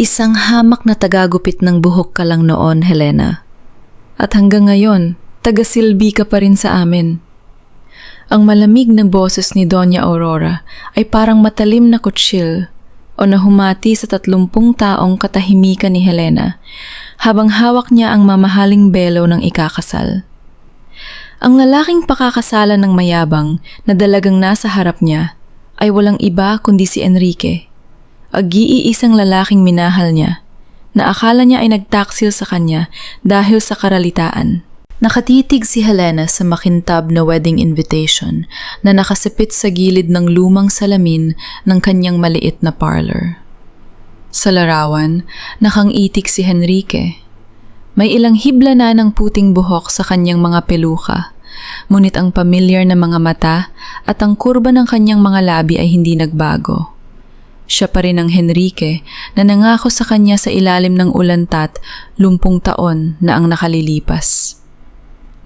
Isang hamak na tagagupit ng buhok ka lang noon, Helena. At hanggang ngayon, tagasilbi ka pa rin sa amin. Ang malamig na boses ni Doña Aurora ay parang matalim na kutsil o nahumati sa 30 taong katahimikan ni Helena habang hawak niya ang mamahaling belo ng ikakasal. Ang lalaking pakakasalan ng mayabang na dalagang nasa harap niya ay walang iba kundi si Enrique, ag-iisang lalaking minahal niya na akala niya ay nagtaksil sa kanya dahil sa karalitaan. Nakatitig si Helena sa makintab na wedding invitation na nakasipit sa gilid ng lumang salamin ng kanyang maliit na parlor. Sa larawan, nakangitik si Enrique. May ilang hibla na ng puting buhok sa kanyang mga peluka, ngunit ang pamilyar na mga mata at ang kurba ng kanyang mga labi ay hindi nagbago. Siya pa rin ang Enrique na nangako sa kanya sa ilalim ng ulantat 50 taon na ang nakalilipas.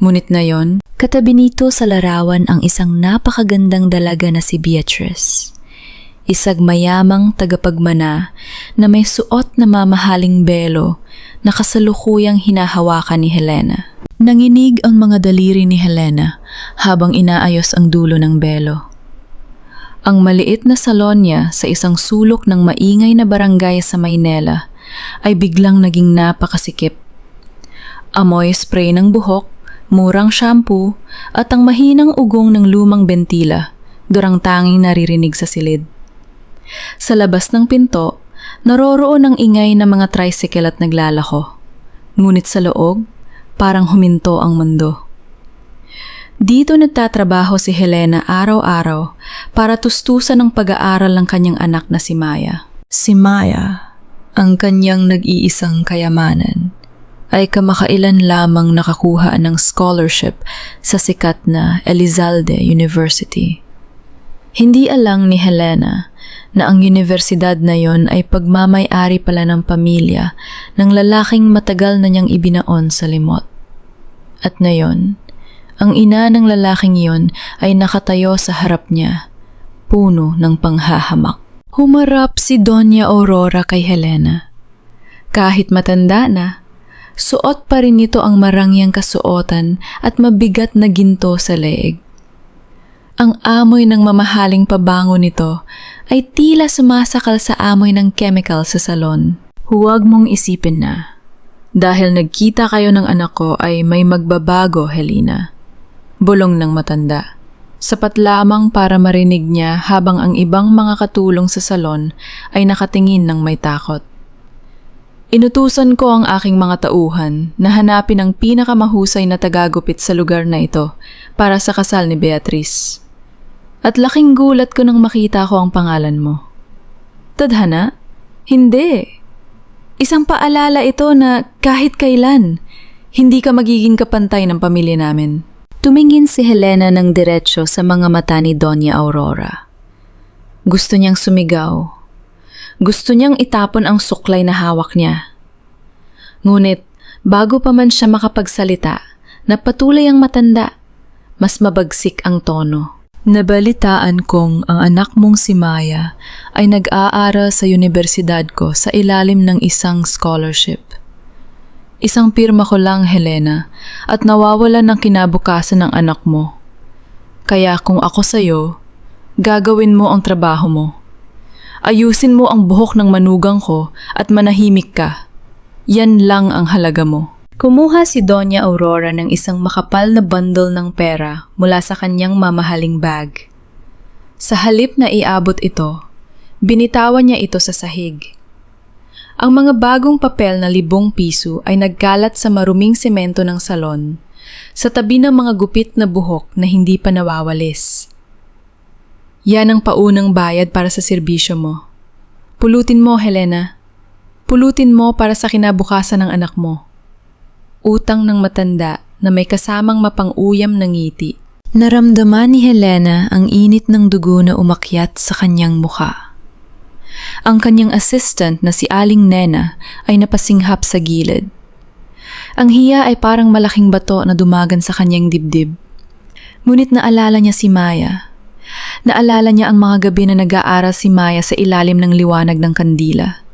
Ngunit ngayon, katabi nito sa larawan ang isang napakagandang dalaga na si Beatrice. Isang mayamang tagapagmana na may suot na mamahaling belo na kasalukuyang hinahawakan ni Helena. Nanginig ang mga daliri ni Helena habang inaayos ang dulo ng belo. Ang maliit na salon niya sa isang sulok ng maingay na barangay sa Maynila ay biglang naging napakasikip. Amoy spray ng buhok, murang shampoo at ang mahinang ugong ng lumang bentila, durang tanging naririnig sa silid. Sa labas ng pinto, naroroon ang ingay ng mga tricycle at naglalako. Ngunit sa loob, parang huminto ang mundo. Dito nagtatrabaho si Helena araw-araw para tustusan ang pag-aaral ng kanyang anak na si Maya. Si Maya, ang kanyang nag-iisang kayamanan, ay kamakailan lamang nakakuha ng scholarship sa sikat na Elizalde University. Hindi alam ni Helena na ang universidad na yon ay pagmamay-ari pala ng pamilya ng lalaking matagal na niyang ibinaon sa limot. At ngayon, ang ina ng lalaking yon ay nakatayo sa harap niya, puno ng panghahamak. Humarap si Doña Aurora kay Helena. Kahit matanda na, suot pa rin nito ang marangyang kasuotan at mabigat na ginto sa leeg. Ang amoy ng mamahaling pabango nito ay tila sumasakal sa amoy ng chemical sa salon. Huwag mong isipin na, dahil nagkita kayo ng anak ko ay may magbabago, Helena. Bulong ng matanda. Sapat lamang para marinig niya habang ang ibang mga katulong sa salon ay nakatingin ng may takot. Inutusan ko ang aking mga tauhan na hanapin ang pinakamahusay na tagagupit sa lugar na ito para sa kasal ni Beatrice. At laking gulat ko nang makita ko ang pangalan mo. Tadhana? Hindi. Isang paalala ito na kahit kailan, hindi ka magiging kapantay ng pamilya namin. Tumingin si Helena ng diretsyo sa mga mata ni Doña Aurora. Gusto niyang sumigaw. Gusto niyang itapon ang suklay na hawak niya. Ngunit, bago pa man siya makapagsalita, napatuloy ang matanda. Mas mabagsik ang tono. Nabalitaan kong ang anak mong si Maya ay nag-aaral sa universidad ko sa ilalim ng isang scholarship. Isang pirma ko lang, Helena, at nawawalan ng kinabukasan ng anak mo. Kaya kung ako sa'yo, gagawin mo ang trabaho mo. Ayusin mo ang buhok ng manugang ko at manahimik ka. Yan lang ang halaga mo. Kumuha si Doña Aurora ng isang makapal na bundle ng pera mula sa kanyang mamahaling bag. Sa halip na iabot ito, binitawan niya ito sa sahig. Ang mga bagong papel na 5 piso ay nagkalat sa maruming semento ng salon, sa tabi ng mga gupit na buhok na hindi pa nawawalis. Yan ang paunang bayad para sa serbisyo mo. Pulutin mo, Helena. Pulutin mo para sa kinabukasan ng anak mo. Utang ng matanda na may kasamang mapang-uyam na ngiti. Naramdaman ni Helena ang init ng dugo na umakyat sa kanyang mukha. Ang kanyang assistant na si Aling Nena ay napasinghap sa gilid. Ang hiya ay parang malaking bato na dumagan sa kanyang dibdib. Ngunit naalala niya si Maya. Naalala niya ang mga gabi na nag-aaral si Maya sa ilalim ng liwanag ng kandila.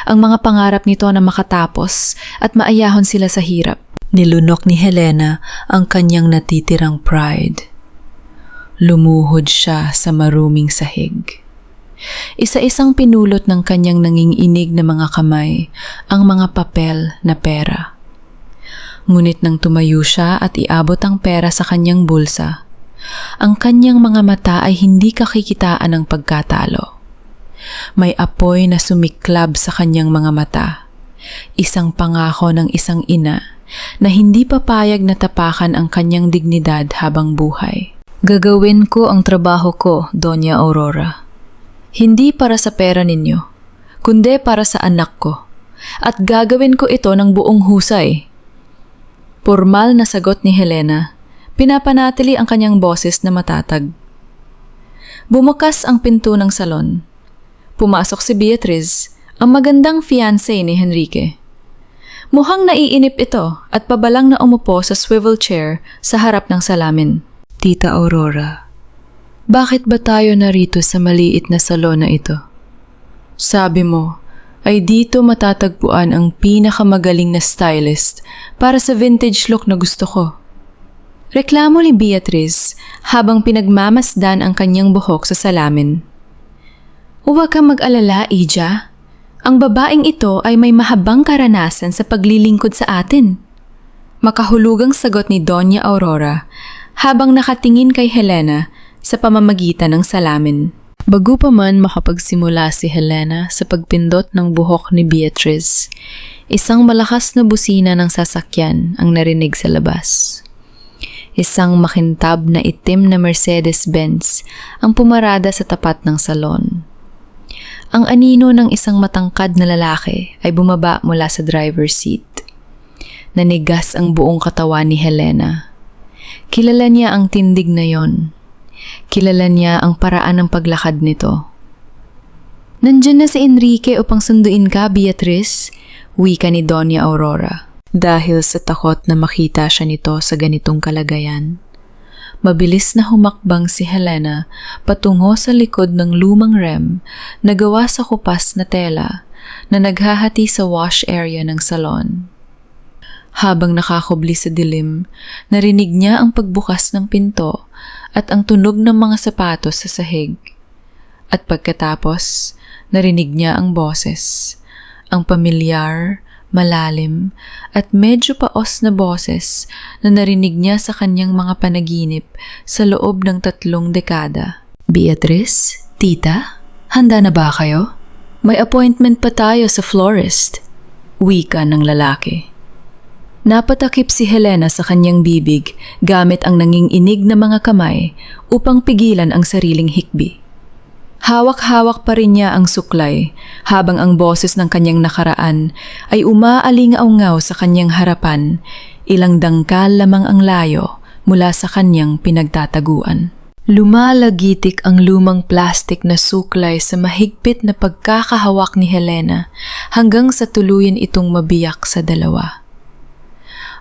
Ang mga pangarap nito na makatapos at maayahon sila sa hirap. Nilunok ni Helena ang kanyang natitirang pride. Lumuhod siya sa maruming sahig. Isa-isang pinulot ng kanyang nanginginig na mga kamay ang mga papel na pera. Ngunit nang tumayo siya at iabot ang pera sa kanyang bulsa, ang kanyang mga mata ay hindi kakikitaan ng pagkatalo. May apoy na sumiklab sa kanyang mga mata. Isang pangako ng isang ina na hindi papayag na tapakan ang kanyang dignidad habang buhay. Gagawin ko ang trabaho ko, Doña Aurora. Hindi para sa pera ninyo, kundi para sa anak ko. At gagawin ko ito ng buong husay. Pormal na sagot ni Helena, pinapanatili ang kanyang boses na matatag. Bumukas ang pinto ng salon. Pumasok si Beatriz, ang magandang fiancé ni Henrique. Mukhang naiinip ito at pabalang na umupo sa swivel chair sa harap ng salamin. Tita Aurora, bakit ba tayo narito sa maliit na salon na ito? Sabi mo, ay dito matatagpuan ang pinakamagaling na stylist para sa vintage look na gusto ko. Reklamo ni Beatriz habang pinagmamasdan ang kanyang buhok sa salamin. Huwag kang mag-alala, Ija. Ang babaeng ito ay may mahabang karanasan sa paglilingkod sa atin. Makahulugang sagot ni Doña Aurora habang nakatingin kay Helena sa pamamagitan ng salamin. Bago pa man makapagsimula si Helena sa pagpindot ng buhok ni Beatriz, isang malakas na busina ng sasakyan ang narinig sa labas. Isang makintab na itim na Mercedes-Benz ang pumarada sa tapat ng salon. Ang anino ng isang matangkad na lalaki ay bumaba mula sa driver's seat. Nanigas ang buong katawan ni Helena. Kilala niya ang tindig na yon. Kilala niya ang paraan ng paglakad nito. Nandiyan na si Enrique upang sunduin ka, Beatriz, wika ni Doña Aurora. Dahil sa takot na makita siya nito sa ganitong kalagayan, mabilis na humakbang si Helena patungo sa likod ng lumang rem na gawa sa kupas na tela na naghahati sa wash area ng salon. Habang nakakubli sa dilim, narinig niya ang pagbukas ng pinto at ang tunog ng mga sapatos sa sahig. At pagkatapos, narinig niya ang boses, ang pamilyar, malalim, at medyo paos na boses na narinig niya sa kanyang mga panaginip sa loob ng 3 dekada. Beatriz, tita, handa na ba kayo? May appointment pa tayo sa florist, wika ng lalaki. Napatakip si Helena sa kanyang bibig gamit ang nanginginig na mga kamay upang pigilan ang sariling hikbi. Hawak-hawak pa rin niya ang suklay habang ang boses ng kanyang nakaraan ay umaalingaw-ngaw sa kanyang harapan, ilang dangkal lamang ang layo mula sa kanyang pinagtataguan. Lumalagitik ang lumang plastik na suklay sa mahigpit na pagkakahawak ni Helena hanggang sa tuluyan itong mabiyak sa dalawa.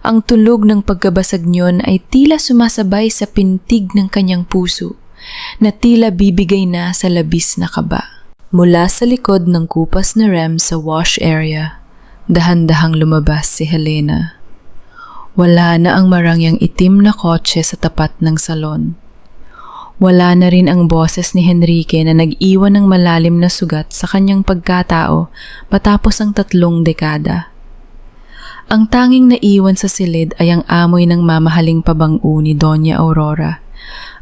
Ang tulog ng pagkabasag niyon ay tila sumasabay sa pintig ng kanyang puso na tila bibigay na sa labis na kaba. Mula sa likod ng kupas na rem sa wash area, dahan-dahang lumabas si Helena. Wala na ang marangyang itim na kotse sa tapat ng salon. Wala na rin ang boses ni Henrique na nag-iwan ng malalim na sugat sa kanyang pagkatao matapos ang 3 dekada. Ang tanging naiwan sa silid ay ang amoy ng mamahaling pabango ni Doña Aurora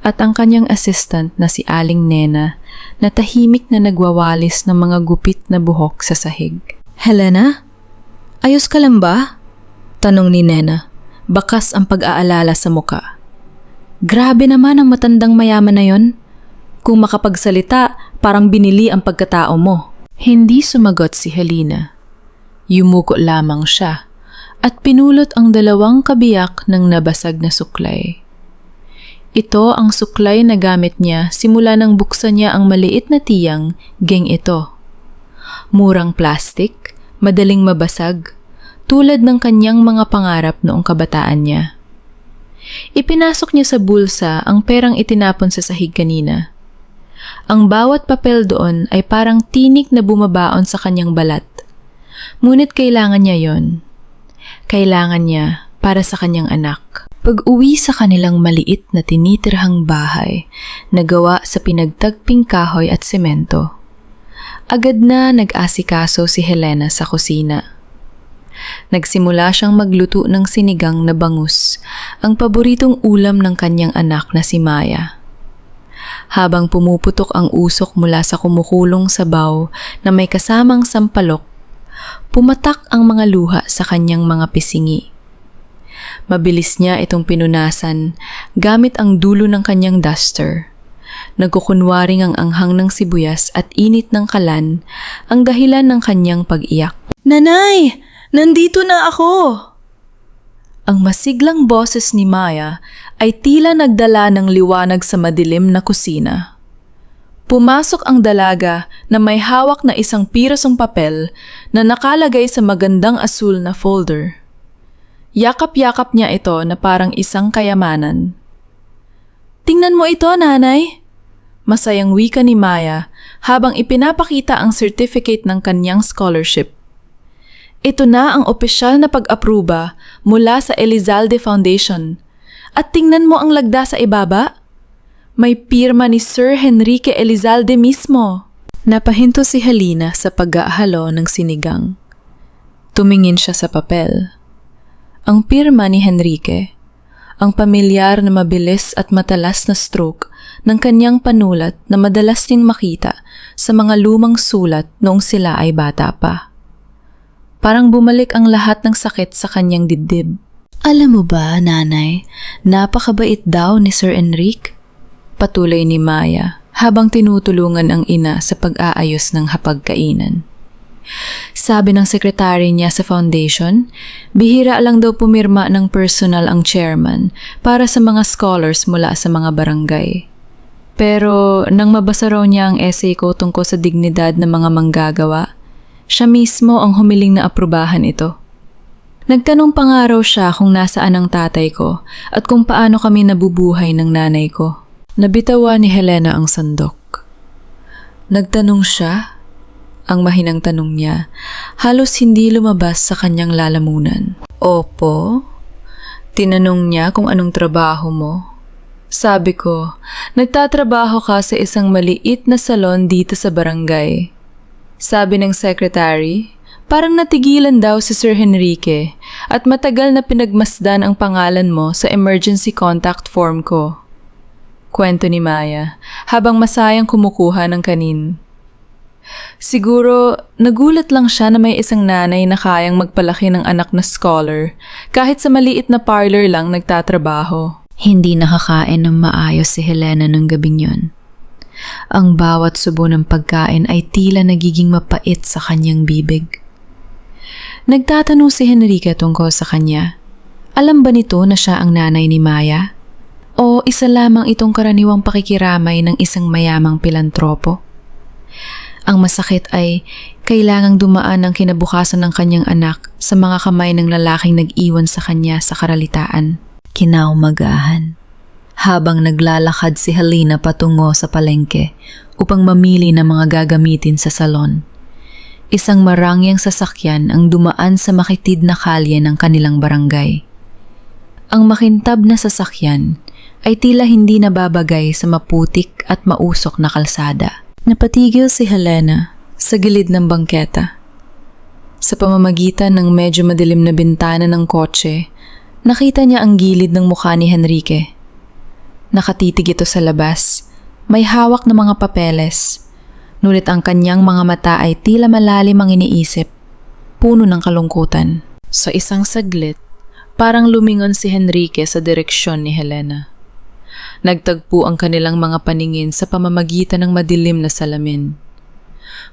at ang kanyang assistant na si Aling Nena na tahimik na nagwawalis ng mga gupit na buhok sa sahig. Helena? Ayos ka lang ba? Tanong ni Nena, bakas ang pag-aalala sa muka. Grabe naman ang matandang mayaman na yon. Kung makapagsalita, parang binili ang pagkatao mo. Hindi sumagot si Helena. Yumuko lamang siya at pinulot ang 2 kabiyak ng nabasag na suklay. Ito ang suklay na gamit niya simula nang buksan niya ang maliit na tiyang geng ito. Murang plastik, madaling mabasag, tulad ng kanyang mga pangarap noong kabataan niya. Ipinasok niya sa bulsa ang perang itinapon sa sahig kanina. Ang bawat papel doon ay parang tinik na bumabaon sa kanyang balat. Ngunit kailangan niya yon. Kailangan niya para sa kanyang anak. Pag-uwi sa kanilang maliit na tinitirhang bahay na gawa sa pinagtagping kahoy at semento, agad na nag-asikaso si Helena sa kusina. Nagsimula siyang magluto ng sinigang na bangus, ang paboritong ulam ng kanyang anak na si Maya. Habang pumuputok ang usok mula sa kumukulong sabaw na may kasamang sampalok, pumatak ang mga luha sa kanyang mga pisingi. Mabilis niya itong pinunasan gamit ang dulo ng kanyang duster. Nagkukunwaring ang anghang ng sibuyas at init ng kalan ang dahilan ng kanyang pag-iyak. "Nanay! Nandito na ako!" Ang masiglang boses ni Maya ay tila nagdala ng liwanag sa madilim na kusina. Pumasok ang dalaga na may hawak na isang pirasong papel na nakalagay sa magandang asul na folder. Yakap-yakap niya ito na parang isang kayamanan. "Tingnan mo ito, nanay!" Masayang wika ni Maya habang ipinapakita ang certificate ng kanyang scholarship. Ito na ang opisyal na pag-apruba mula sa Elizalde Foundation. At tingnan mo ang lagda sa ibaba. May pirma ni Sir Henrique Elizalde mismo. Napahinto si Helena sa pag-aahalo ng sinigang. Tumingin siya sa papel. Ang pirma ni Henrique, ang pamilyar na mabilis at matalas na stroke ng kanyang panulat na madalas din makita sa mga lumang sulat noong sila ay bata pa. Parang bumalik ang lahat ng sakit sa kanyang dibdib. "Alam mo ba, nanay, napakabait daw ni Sir Enrique?" Patuloy ni Maya habang tinutulungan ang ina sa pag-aayos ng hapagkainan. Sabi ng sekretary niya sa foundation, bihira lang daw pumirma ng personal ang chairman para sa mga scholars mula sa mga barangay. Pero nang mabasa raw niya ang essay ko tungkol sa dignidad ng mga manggagawa, siya mismo ang humiling na aprubahan ito. Nagtanong pa nga raw siya kung nasaan ang tatay ko at kung paano kami nabubuhay ng nanay ko. Nabitawan ni Helena ang sandok. Nagtanong siya? Ang mahinang tanong niya, halos hindi lumabas sa kanyang lalamunan. "Opo?" Tinanong niya kung anong trabaho mo. Sabi ko, "Nagtatrabaho ka sa isang maliit na salon dito sa barangay." Sabi ng secretary, parang natigilan daw si Sir Henrique at matagal na pinagmasdan ang pangalan mo sa emergency contact form ko. Kwento ni Maya habang masayang kumukuha ng kanin. Siguro, nagulat lang siya na may isang nanay na kayang magpalaki ng anak na scholar kahit sa maliit na parlor lang nagtatrabaho. Hindi nakakain ng maayos si Helena ng gabing yun. Ang bawat subo ng pagkain ay tila nagiging mapait sa kanyang bibig. Nagtatanong si Henrique tungkol sa kanya. Alam ba nito na siya ang nanay ni Maya? O isa lamang itong karaniwang pakikiramay ng isang mayamang pilantropo? Ang masakit ay kailangang dumaan ang kinabukasan ng kanyang anak sa mga kamay ng lalaking nag-iwan sa kanya sa karalitaan. Kinaumagahan. Habang naglalakad si Helena patungo sa palengke upang mamili ng mga gagamitin sa salon, isang marangyang sasakyan ang dumaan sa makitid na kalye ng kanilang barangay. Ang makintab na sasakyan ay tila hindi nababagay sa maputik at mausok na kalsada. Napatigil si Helena sa gilid ng bangketa. Sa pamamagitan ng medyo madilim na bintana ng kotse, nakita niya ang gilid ng mukha ni Henrique. Nakatitig ito sa labas, may hawak na mga papeles, ngunit ang kanyang mga mata ay tila malalim ang iniisip, puno ng kalungkutan. Sa isang saglit, parang lumingon si Henrique sa direksyon ni Helena. Nagtagpo ang kanilang mga paningin sa pamamagitan ng madilim na salamin.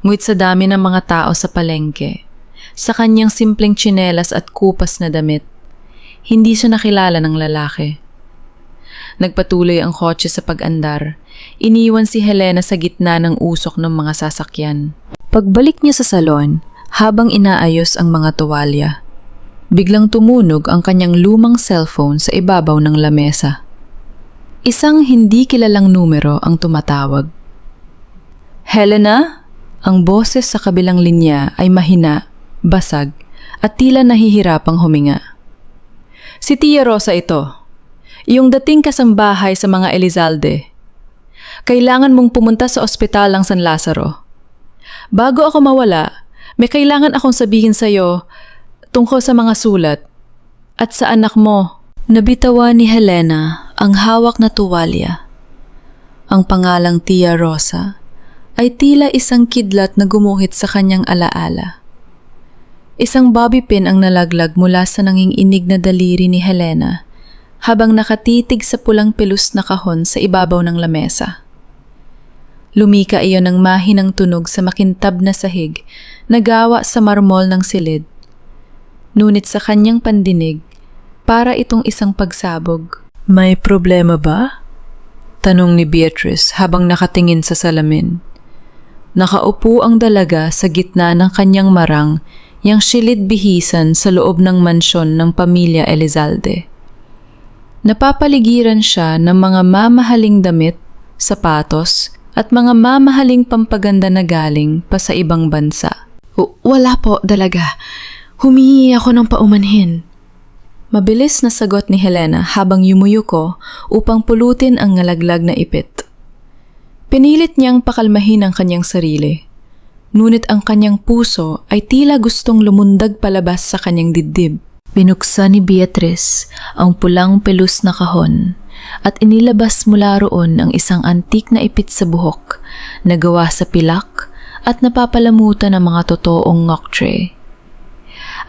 Ngunit sa dami ng mga tao sa palengke, sa kanyang simpleng tsinelas at kupas na damit, hindi siya nakilala ng lalaki. Nagpatuloy ang kotse sa pag-andar. Iniwan si Helena sa gitna ng usok ng mga sasakyan. Pagbalik niya sa salon, habang inaayos ang mga tuwalya, biglang tumunog ang kanyang lumang cellphone sa ibabaw ng lamesa. Isang hindi kilalang numero ang tumatawag. "Helena?" Ang boses sa kabilang linya ay mahina basag, at tila nahihirapang huminga. Si Tia Rosa ito, yung dating kasambahay sa mga Elizalde. Kailangan mong pumunta sa ospital ng San Lazaro. Bago ako mawala, may kailangan akong sabihin sa'yo tungkol sa mga sulat at sa anak mo. Nabitawan ni Helena ang hawak na tuwalya. Ang pangalang Tia Rosa ay tila isang kidlat na gumuhit sa kanyang alaala. Isang bobby pin ang nalaglag mula sa nanginginig na daliri ni Helena habang nakatitig sa pulang pilus na kahon sa ibabaw ng lamesa. Lumika iyon ng mahinang tunog sa makintab na sahig na gawa sa marmol ng silid. Ngunit sa kanyang pandinig, para itong isang pagsabog. May problema ba? Tanong ni Beatrice habang nakatingin sa salamin. Nakaupo ang dalaga sa gitna ng kanyang marang, yang silid bihisan sa loob ng mansyon ng pamilya Elizalde. Napapaligiran siya ng mga mamahaling damit, sapatos, at mga mamahaling pampaganda na galing pa sa ibang bansa. Wala po, dalaga. Humihingi ako ng paumanhin. Mabilis na sagot ni Helena habang yumuyuko upang pulutin ang ngalaglag na ipit. Pinilit niyang pakalmahin ang kanyang sarili. Ngunit ang kanyang puso ay tila gustong lumundag palabas sa kanyang dibdib. Binuksan ni Beatrice ang pulang pelus na kahon at inilabas mula roon ang isang antik na ipit sa buhok na gawa sa pilak at napapalamutan ng mga totoong ngok tray.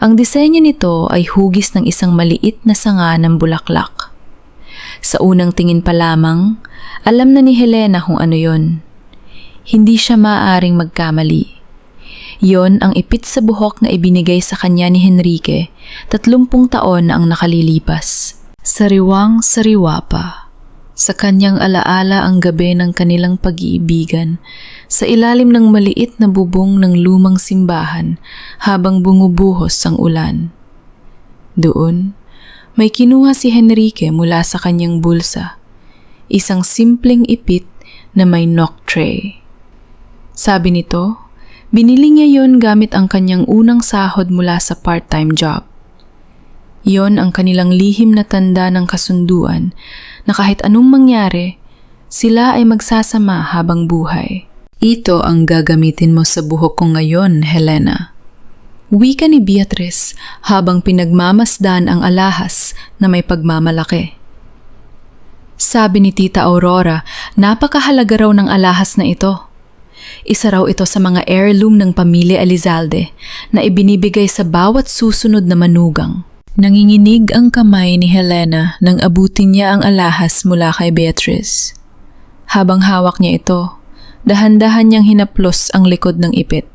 Ang disenyo nito ay hugis ng isang maliit na sanga ng bulaklak. Sa unang tingin pa lamang, alam na ni Helena kung ano yon. Hindi siya maaaring magkamali. Yon ang ipit sa buhok na ibinigay sa kanya ni Henrique 30 taon na ang nakalilipas. Sariwang-sariwa pa. Sa kanyang alaala ang gabi ng kanilang pag-iibigan sa ilalim ng maliit na bubong ng lumang simbahan habang bumubuhos ang ulan. Doon, may kinuha si Henrique mula sa kanyang bulsa. Isang simpleng ipit na may knock tray. Sabi nito, binili niya yon gamit ang kanyang unang sahod mula sa part-time job. Yon ang kanilang lihim na tanda ng kasunduan na kahit anong mangyari, sila ay magsasama habang buhay. Ito ang gagamitin mo sa buhok ko ngayon, Helena. Wika ni Beatrice habang pinagmamasdan ang alahas na may pagmamalaki. Sabi ni Tita Aurora, napakahalaga raw ng alahas na ito. Isa raw ito sa mga heirloom ng pamilya Elizalde na ibinibigay sa bawat susunod na manugang. Nanginginig ang kamay ni Helena nang abutin niya ang alahas mula kay Beatrice. Habang hawak niya ito, dahan-dahan niyang hinaplos ang likod ng ipit.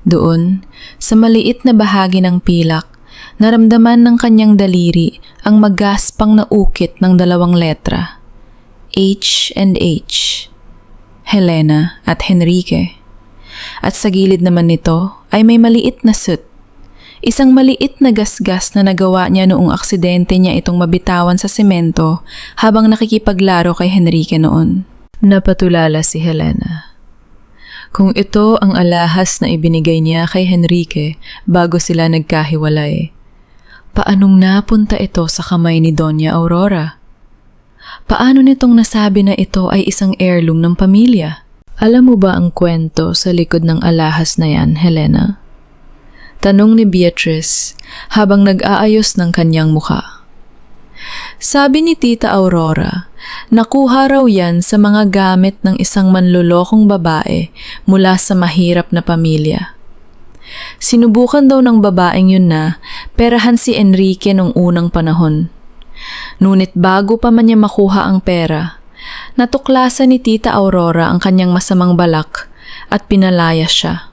Doon, sa maliit na bahagi ng pilak, naramdaman ng kanyang daliri ang magaspang na ukit ng 2 letra. H and H. Helena at Henrique. At sa gilid naman nito ay may maliit na soot. Isang maliit na gasgas na nagawa niya noong aksidente niya itong mabitawan sa semento habang nakikipaglaro kay Henrique noon. Napatulala si Helena. Kung ito ang alahas na ibinigay niya kay Henrique bago sila nagkahiwalay, paanong napunta ito sa kamay ni Doña Aurora? Paano nitong nasabi na ito ay isang heirloom ng pamilya? Alam mo ba ang kwento sa likod ng alahas na yan, Helena? Tanong ni Beatrice habang nag-aayos ng kanyang mukha. Sabi ni Tita Aurora, nakuha raw yan sa mga gamit ng isang manlolokong babae mula sa mahirap na pamilya. Sinubukan daw ng babaeng yun na perahan si Enrique nung unang panahon. Ngunit bago pa man niya makuha ang pera, natuklasan ni Tita Aurora ang kanyang masamang balak at pinalaya siya.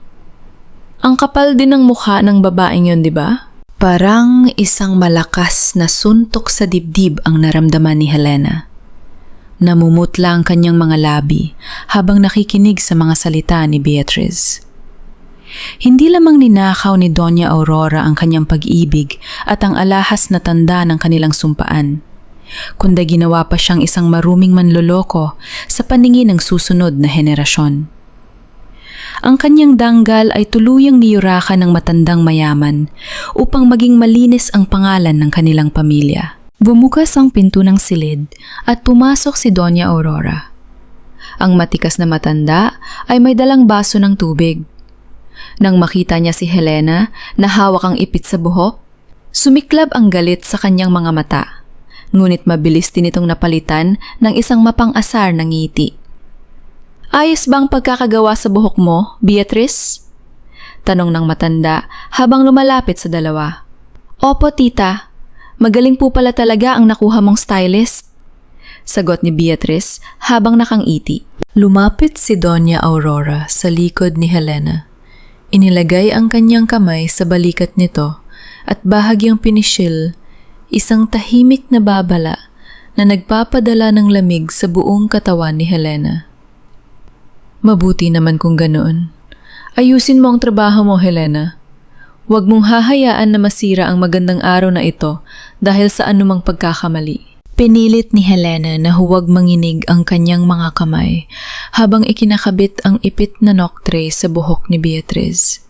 Ang kapal din ng mukha ng babaeng yun, di ba? Parang isang malakas na suntok sa dibdib ang naramdaman ni Helena. Namumutla ang kanyang mga labi habang nakikinig sa mga salita ni Beatrice. Hindi lamang ninakaw ni Doña Aurora ang kanyang pag-ibig at ang alahas na tanda ng kanilang sumpaan, kundi ginawa pa siyang isang maruming manloloko sa paningin ng susunod na henerasyon. Ang kanyang danggal ay tuluyang niyurakan ng matandang mayaman upang maging malinis ang pangalan ng kanilang pamilya. Bumukas ang pinto ng silid at pumasok si Doña Aurora. Ang matikas na matanda ay may dalang baso ng tubig. Nang makita niya si Helena na hawak ang ipit sa buhok, sumiklab ang galit sa kanyang mga mata. Ngunit mabilis din itong napalitan ng isang mapang-asar na ngiti. "Ayos ba ang pagkakagawa sa buhok mo, Beatrice?" Tanong ng matanda habang lumalapit sa dalawa. "Opo, tita. Magaling po pala talaga ang nakuha mong stylist," sagot ni Beatrice habang nakangiti. Lumapit si Doña Aurora sa likod ni Helena. Inilagay ang kanyang kamay sa balikat nito at bahagyang pinisil isang tahimik na babala na nagpapadala ng lamig sa buong katawan ni Helena. "Mabuti naman kung ganoon. Ayusin mo ang trabaho mo, Helena. Huwag mong hahayaan na masira ang magandang araw na ito dahil sa anumang pagkakamali." Pinilit ni Helena na huwag manginig ang kanyang mga kamay habang ikinakabit ang ipit na noctre sa buhok ni Beatrice.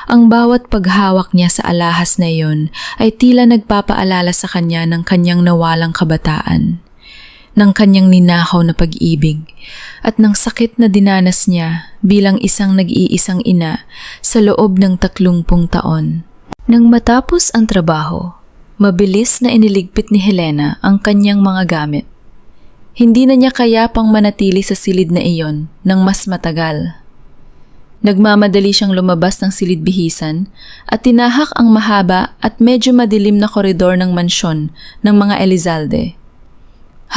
Ang bawat paghawak niya sa alahas na iyon ay tila nagpapaalala sa kanya ng kanyang nawalang kabataan, ng kanyang ninakaw na pag-ibig, at ng sakit na dinanas niya bilang isang nag-iisang ina sa loob ng 30 taon. Nang matapos ang trabaho, mabilis na iniligpit ni Helena ang kanyang mga gamit. Hindi na niya kaya pang manatili sa silid na iyon ng mas matagal. Nagmamadali siyang lumabas ng silid bihisan at tinahak ang mahaba at medyo madilim na koridor ng mansyon ng mga Elizalde.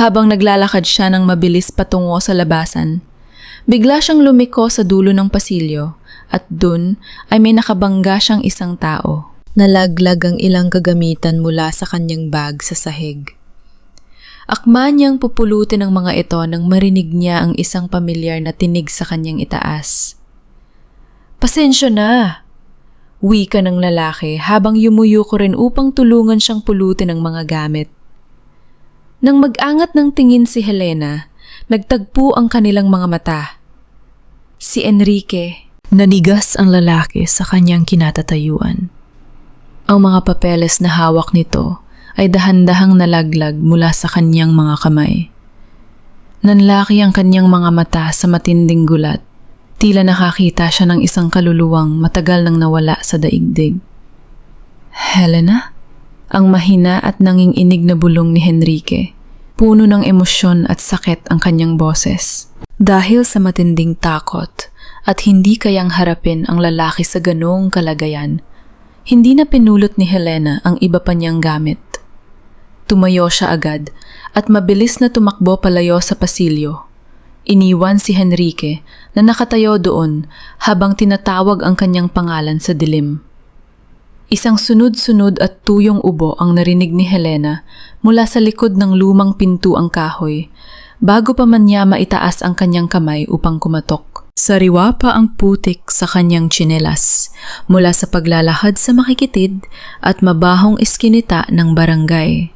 Habang naglalakad siya ng mabilis patungo sa labasan, bigla siyang lumiko sa dulo ng pasilyo at dun ay may nakabangga siyang isang tao. Nalaglag ang ilang kagamitan mula sa kanyang bag sa sahig. Akma niyang pupulutin ang mga ito nang marinig niya ang isang pamilyar na tinig sa kanyang itaas. "Pasensya na," wika ng lalaki habang yumuyuko rin upang tulungan siyang pulutin ang mga gamit. Nang mag-angat ng tingin si Helena, nagtagpo ang kanilang mga mata. Si Enrique. Nanigas ang lalaki sa kanyang kinatatayuan. Ang mga papeles na hawak nito ay dahan-dahang nalaglag mula sa kanyang mga kamay. Nanlaki ang kanyang mga mata sa matinding gulat. Tila nakakita siya ng isang kaluluwang matagal nang nawala sa daigdig. "Helena?" Ang mahina at nanginginig na bulong ni Enrique. Puno ng emosyon at sakit ang kanyang boses. Dahil sa matinding takot at hindi kayang harapin ang lalaki sa ganoong kalagayan, hindi na pinulot ni Helena ang iba pa niyang gamit. Tumayo siya agad at mabilis na tumakbo palayo sa pasilyo. Iniwan si Enrique na nakatayo doon habang tinatawag ang kanyang pangalan sa dilim. Isang sunod-sunod at tuyong ubo ang narinig ni Helena mula sa likod ng lumang pintuang kahoy bago pa man niya maitaas ang kanyang kamay upang kumatok. Sariwa pa ang putik sa kanyang tsinelas mula sa paglalakad sa makikitid at mabahong iskinita ng barangay.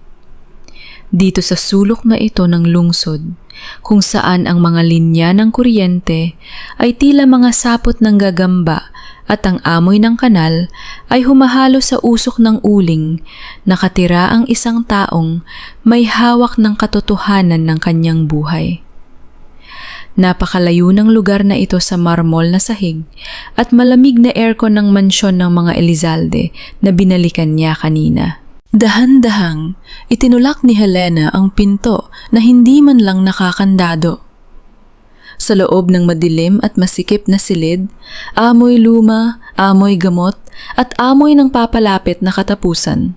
Dito sa sulok na ito ng lungsod, kung saan ang mga linya ng kuryente ay tila mga sapot ng gagamba at ang amoy ng kanal ay humahalo sa usok ng uling, nakatira ang isang taong may hawak ng katotohanan ng kanyang buhay. Napakalayo ng lugar na ito sa marmol na sahig at malamig na aircon ng mansyon ng mga Elizalde na binalikan niya kanina. Dahan-dahang itinulak ni Helena ang pinto na hindi man lang nakakandado. Sa loob ng madilim at masikip na silid, amoy luma, amoy gamot, at amoy ng papalapit na katapusan.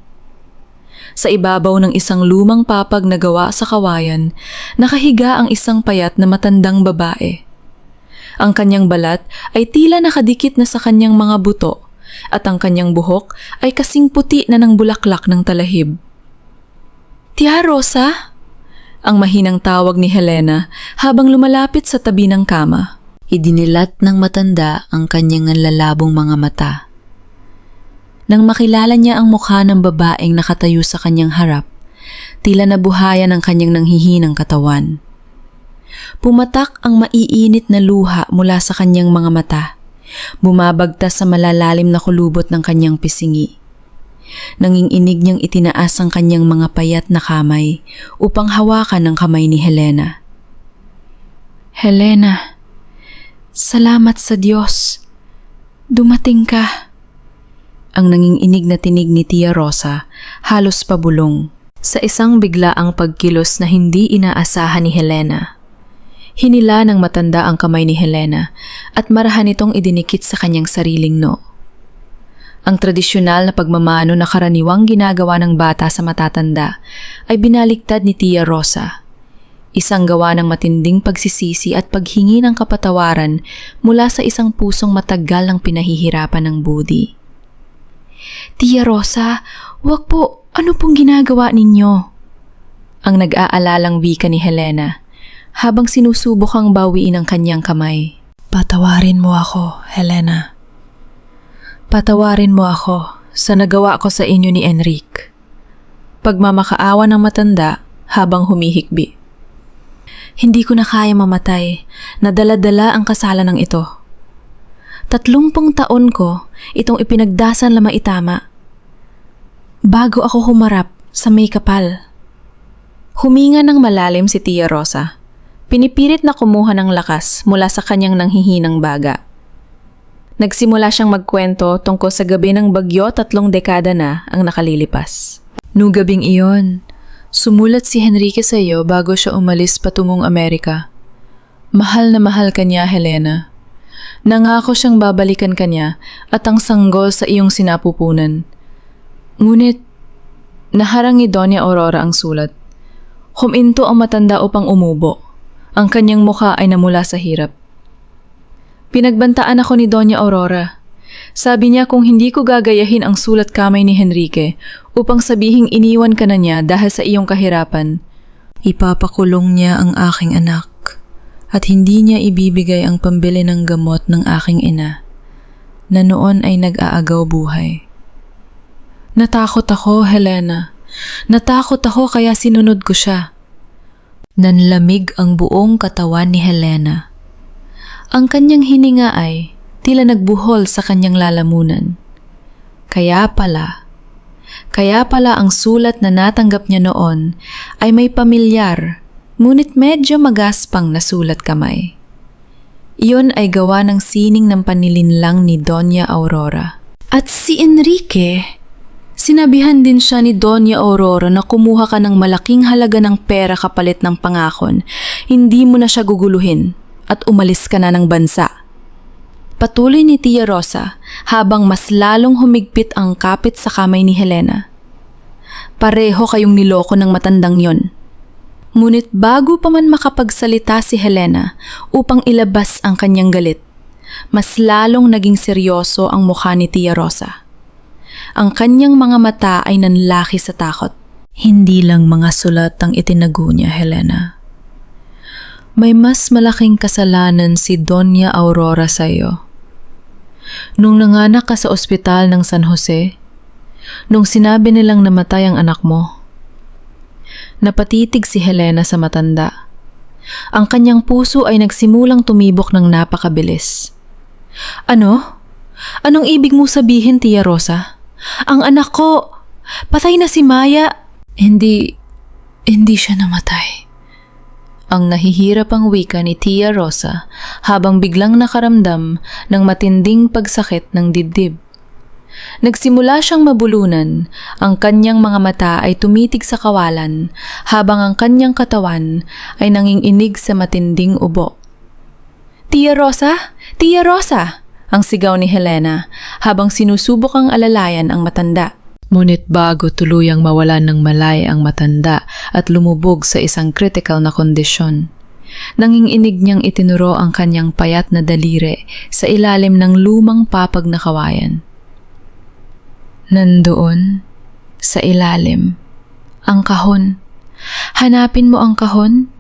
Sa ibabaw ng isang lumang papag na gawa sa kawayan, nakahiga ang isang payat na matandang babae. Ang kanyang balat ay tila nakadikit na sa kanyang mga buto, at ang kanyang buhok ay kasing puti na ng bulaklak ng talahib. "Tia Rosa?" Ang mahinang tawag ni Helena habang lumalapit sa tabi ng kama. Idinilat ng matanda ang kanyang lalabong mga mata. Nang makilala niya ang mukha ng babaeng nakatayo sa kanyang harap, tila nabuhayan ang kanyang nanghihinang katawan. Pumatak ang maiinit na luha mula sa kanyang mga mata. Bumabagtas sa malalalim na kulubot ng kanyang pisingi. Nanginginig niyang itinaas ang kanyang mga payat na kamay upang hawakan ang kamay ni Helena. Helena, salamat sa Diyos. Dumating ka. Ang nanginginig na tinig ni Tia Rosa halos pabulong sa isang biglaang pagkilos na hindi inaasahan ni Helena. Hinila ng matanda ang kamay ni Helena at marahan itong idinikit sa kanyang sariling noo. Ang tradisyonal na pagmamano na karaniwang ginagawa ng bata sa matatanda ay binaliktad ni Tia Rosa. Isang gawa ng matinding pagsisisi at paghingi ng kapatawaran mula sa isang pusong matagal ng pinahihirapan ng budi. Tia Rosa, wag po, ano pong ginagawa ninyo? Ang nag-aalalang wika ni Helena habang sinusubok ang bawiin ang kanyang kamay. Patawarin mo ako, Helena. Patawarin mo ako sa nagawa ko sa inyo ni Enrique. Pagmamakaawa ng matanda habang humihikbi. Hindi ko na kaya mamatay, nadala-dala ang kasalanan ng ito. 30 taon ko itong ipinagdasan na maitama. Bago ako humarap sa may kapal. Huminga ng malalim si Tia Rosa. Pinipilit na kumuha ng lakas mula sa kanyang nanghihinang baga. Nagsimula siyang magkwento tungkol sa gabi ng bagyo 3 dekada na ang nakalilipas. Nung gabing iyon, sumulat si Enrique sa iyo bago siya umalis patungong Amerika. Mahal na mahal ka niya, Helena. Nangako siyang babalikan ka niya at ang sanggol sa iyong sinapupunan. Ngunit, naharang ni Doña Aurora ang sulat. Huminto ang matanda upang umubo. Ang kanyang mukha ay namula sa hirap. Pinagbantaan ako ni Doña Aurora. Sabi niya kung hindi ko gagayahin ang sulat kamay ni Enrique upang sabihing iniwan ka na niya dahil sa iyong kahirapan, ipapakulong niya ang aking anak at hindi niya ibibigay ang pambili ng gamot ng aking ina na noon ay nag-aagaw buhay. Natakot ako, Helena. Natakot ako kaya sinunod ko siya. Nanlamig ang buong katawan ni Helena. Ang kanyang hininga ay tila nagbuhol sa kanyang lalamunan. Kaya pala ang sulat na natanggap niya noon ay may pamilyar, ngunit medyo magaspang na sulat kamay. Iyon ay gawa ng sining ng panilinlang ni Doña Aurora. At si Enrique, sinabihan din siya ni Doña Aurora na kumuha ka ng malaking halaga ng pera kapalit ng pangakon, hindi mo na siya guguluhin at umalis ka na ng bansa. Patuloy ni Tia Rosa habang mas lalong humigpit ang kapit sa kamay ni Helena. Pareho kayong niloko ng matandang yon. Ngunit bago pa man makapagsalita si Helena upang ilabas ang kanyang galit, mas lalong naging seryoso ang mukha ni Tia Rosa. Ang kanyang mga mata ay nanlaki sa takot. Hindi lang mga sulat ang itinago niya, Helena. May mas malaking kasalanan si Doña Aurora sa iyo. Nung nanganak ka sa ospital ng San Jose, nung sinabi nilang namatay ang anak mo, napatitig si Helena sa matanda. Ang kanyang puso ay nagsimulang tumibok ng napakabilis. Ano? Anong ibig mo sabihin, Tia Rosa? Ang anak ko, patay na si Maya. Hindi siya namatay. Ang nahihirap ang wika ni Tia Rosa habang biglang nakaramdam ng matinding pagsakit ng dibdib. Nagsimula siyang mabulunan, ang kanyang mga mata ay tumitig sa kawalan habang ang kanyang katawan ay nanginginig sa matinding ubo. Tia Rosa! Tia Rosa! Ang sigaw ni Helena habang sinusubok ang alalayan ang matanda. Ngunit bago tuluyang mawalan ng malay ang matanda at lumubog sa isang critical na kondisyon, nanginginig niyang itinuro ang kanyang payat na daliri sa ilalim ng lumang papag na kawayan. Nandoon, sa ilalim, ang kahon. Hanapin mo ang kahon,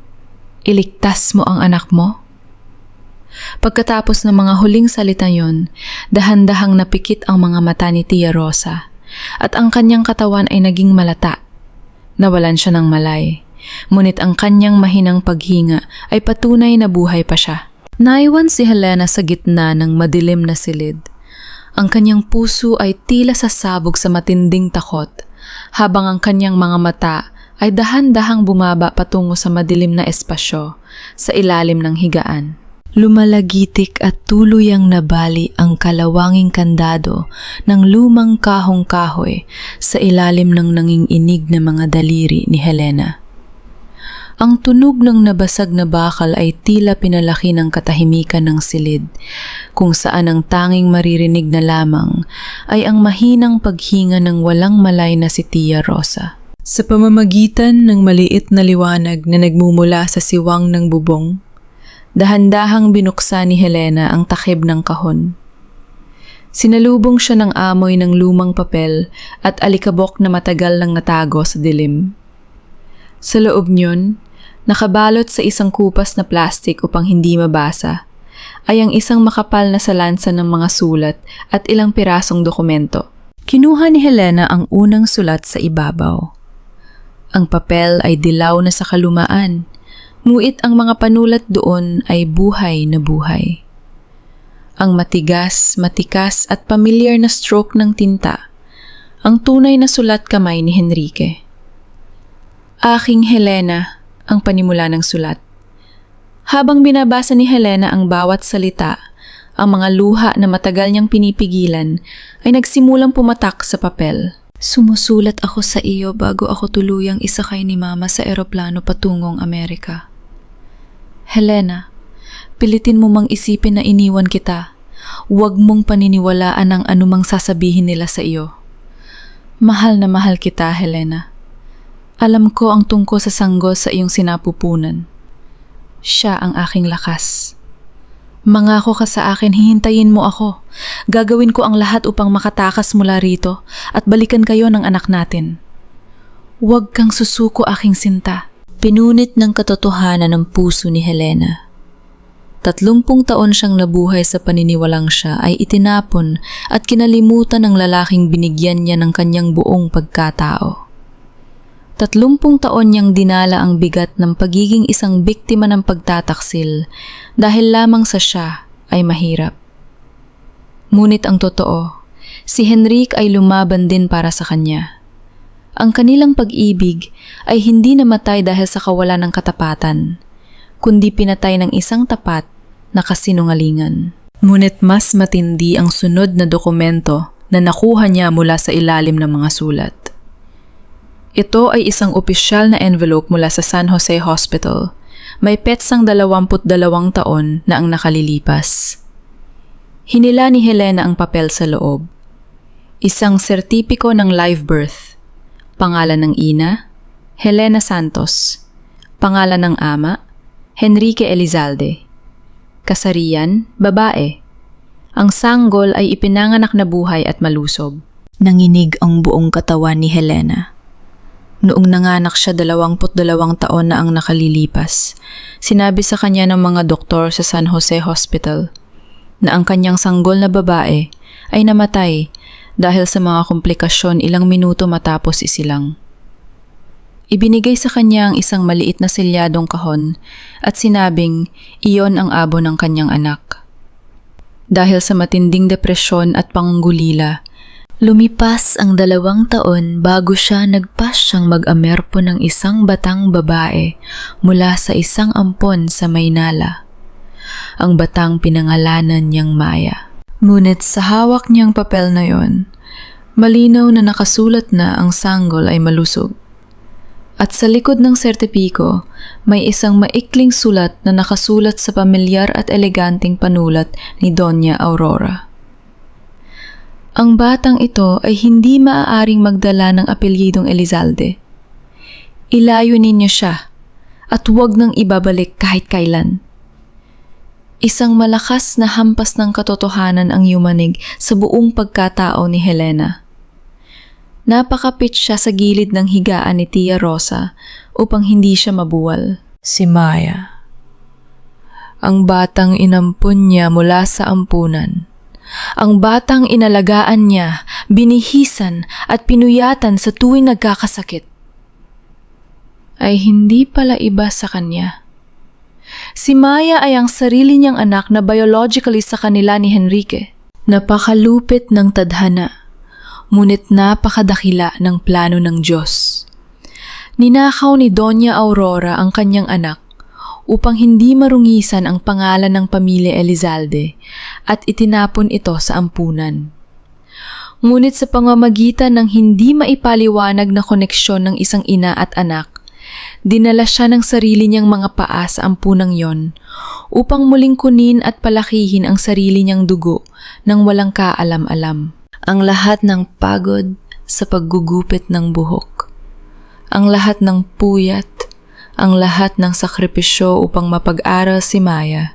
iligtas mo ang anak mo. Pagkatapos ng mga huling salita yon, dahan-dahang napikit ang mga mata ni Tia Rosa at ang kanyang katawan ay naging malata. Nawalan siya ng malay. ngunit ang kanyang mahinang paghinga ay patunay na buhay pa siya. Naiwan si Helena sa gitna ng madilim na silid. Ang kanyang puso ay tila sasabog sa matinding takot, habang ang kanyang mga mata ay dahan-dahang bumaba patungo sa madilim na espasyo sa ilalim ng higaan. Lumalagitik at tuluyang nabali ang kalawanging kandado ng lumang kahong-kahoy sa ilalim ng nanginginig na mga daliri ni Helena. Ang tunog ng nabasag na bakal ay tila pinalaki ng katahimikan ng silid, kung saan ang tanging maririnig na lamang ay ang mahinang paghinga ng walang malay na si Tia Rosa. Sa pamamagitan ng maliit na liwanag na nagmumula sa siwang ng bubong, dahan-dahang binuksan ni Helena ang takip ng kahon. Sinalubong siya ng amoy ng lumang papel at alikabok na matagal nang natago sa dilim. Sa loob niyon, nakabalot sa isang kupas na plastik upang hindi mabasa, ay ang isang makapal na salansa ng mga sulat at ilang pirasong dokumento. Kinuha ni Helena ang unang sulat sa ibabaw. Ang papel ay dilaw na sa kalumaan, ngunit ang mga panulat doon ay buhay na buhay. Ang matigas, matikas at pamilyar na stroke ng tinta, ang tunay na sulat kamay ni Henrique. Aking Helena, ang panimula ng sulat. Habang binabasa ni Helena ang bawat salita, ang mga luha na matagal niyang pinipigilan ay nagsimulang pumatak sa papel. Sumusulat ako sa iyo bago ako tuluyang isakay ni Mama sa eroplano patungong Amerika. Helena, pilitin mo mang isipin na iniwan kita. Huwag mong paniniwalaan ang anumang sasabihin nila sa iyo. Mahal na mahal kita, Helena. Alam ko ang tungkol sa sanggol sa iyong sinapupunan. Siya ang aking lakas. Mangako ka sa akin, hihintayin mo ako. Gagawin ko ang lahat upang makatakas mula rito at balikan kayo ng anak natin. Huwag kang susuko, aking sinta. Pinunit ng katotohanan ng puso ni Helena. 30 taon siyang nabuhay sa paniniwalang siya ay itinapon at kinalimutan ng lalaking binigyan niya ng kanyang buong pagkatao. 30 taon niyang dinala ang bigat ng pagiging isang biktima ng pagtataksil dahil lamang sa siya ay mahirap. Ngunit ang totoo, si Henrique ay lumaban din para sa kanya. Ang kanilang pag-ibig ay hindi namatay dahil sa kawalan ng katapatan, kundi pinatay ng isang tapat na kasinungalingan. Ngunit mas matindi ang sunod na dokumento na nakuha niya mula sa ilalim ng mga sulat. Ito ay isang opisyal na envelope mula sa San Jose Hospital. May petsang 22 taon na ang nakalilipas. Hinila ni Helena ang papel sa loob. Isang sertipiko ng live birth. Pangalan ng ina, Helena Santos. Pangalan ng ama, Henrique Elizalde. Kasarian, babae. Ang sanggol ay ipinanganak na buhay at malusob. Nanginig ang buong katawan ni Helena. Noong nanganak siya 22 taon na ang nakalilipas, sinabi sa kanya ng mga doktor sa San Jose Hospital na ang kanyang sanggol na babae ay namatay dahil sa mga komplikasyon ilang minuto matapos isilang. Ibinigay sa kanya ang isang maliit na selyadong kahon at sinabing iyon ang abo ng kanyang anak. Dahil sa matinding depresyon at pangungulila, lumipas ang 2 taon bago siya nagpasyang mag-amerpo ng isang batang babae mula sa isang ampon sa Maynala. Ang batang pinangalanan niyang Maya. Ngunit sa hawak niyang papel na yon, malinaw na nakasulat na ang sanggol ay malusog. At sa likod ng sertipiko, may isang maikling sulat na nakasulat sa pamilyar at eleganteng panulat ni Doña Aurora. Ang batang ito ay hindi maaaring magdala ng apelyidong Elizalde. Ilayo ninyo siya at huwag nang ibabalik kahit kailan. Isang malakas na hampas ng katotohanan ang yumanig sa buong pagkatao ni Helena. Napakapit siya sa gilid ng higaan ni Tia Rosa upang hindi siya mabuwal. Si Maya. Ang batang inampun niya mula sa ampunan. Ang batang inalagaan niya, binihisan at pinuyatan sa tuwing nagkakasakit. ay hindi pala iba sa kanya. Si Maya ay ang sarili niyang anak na biologically sa kanila ni Henrique. Napakalupit ng tadhana, ngunit napakadakila ng plano ng Diyos. Ninakaw ni Doña Aurora ang kanyang anak upang hindi marungisan ang pangalan ng pamilya Elizalde at itinapon ito sa ampunan. Ngunit sa pamamagitan ng hindi maipaliwanag na koneksyon ng isang ina at anak, dinala siya ng sarili niyang mga paa sa ampunang yon upang muling kunin at palakihin ang sarili niyang dugo nang walang kaalam-alam. Ang lahat ng pagod sa paggugupit ng buhok, ang lahat ng puyat, ang lahat ng sakripisyo upang mapag-aral si Maya,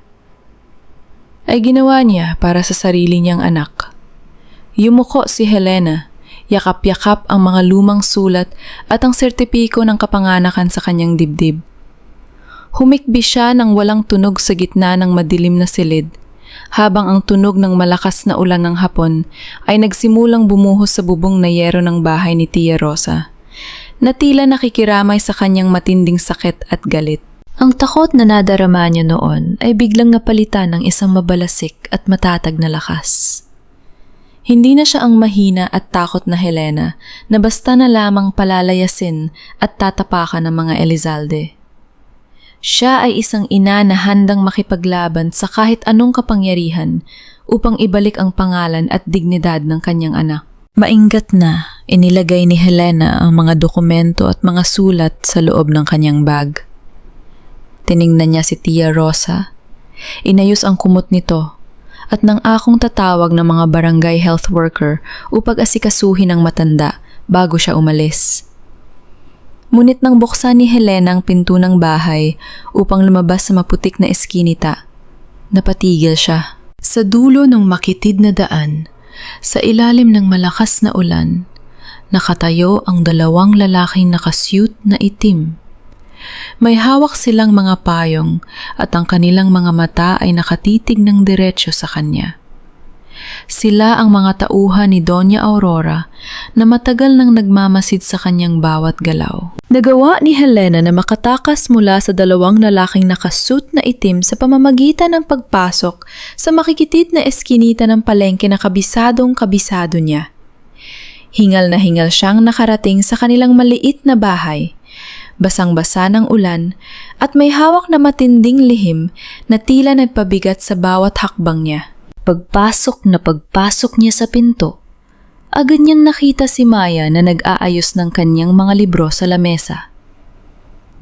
ay ginawa niya para sa sarili niyang anak. Yumuko si Helena, yakap-yakap ang mga lumang sulat at ang sertipiko ng kapanganakan sa kanyang dibdib. Humikbi siya ng walang tunog sa gitna ng madilim na silid, habang ang tunog ng malakas na ulan ng hapon ay nagsimulang bumuhos sa bubong na yero ng bahay ni Tia Rosa, na tila nakikiramay sa kanyang matinding sakit at galit. Ang takot na nadarama niya noon ay biglang napalitan ng isang mabalasik at matatag na lakas. Hindi na siya ang mahina at takot na Helena na basta na lamang palalayasin at tatapakan ng mga Elizalde. Siya ay isang ina na handang makipaglaban sa kahit anong kapangyarihan upang ibalik ang pangalan at dignidad ng kanyang anak. Maingat na, inilagay ni Helena ang mga dokumento at mga sulat sa loob ng kanyang bag. Tiningnan niya si Tia Rosa, inayos ang kumot nito, at nang akong tatawag ng mga barangay health worker upang asikasuhin ang matanda bago siya umalis. Ngunit nang buksan ni Helena ang pinto ng bahay upang lumabas sa maputik na eskinita, napatigil siya. Sa dulo ng makitid na daan, sa ilalim ng malakas na ulan, nakatayo ang dalawang lalaking nakasuit na itim. May hawak silang mga payong at ang kanilang mga mata ay nakatitig ng diretsyo sa kanya. Sila ang mga tauhan ni Doña Aurora na matagal nang nagmamasid sa kanyang bawat galaw. Nagawa ni Helena na makatakas mula sa dalawang lalaking nakasuit na itim sa pamamagitan ng pagpasok sa makikitid na eskinita ng palengke na kabisadong-kabisado niya. Hingal na hingal siyang nakarating sa kanilang maliit na bahay. Basang-basa ng ulan at may hawak na matinding lihim na tila nagpabigat sa bawat hakbang niya. Pagpasok niya sa pinto, agad niyang nakita si Maya na nag-aayos ng kanyang mga libro sa lamesa.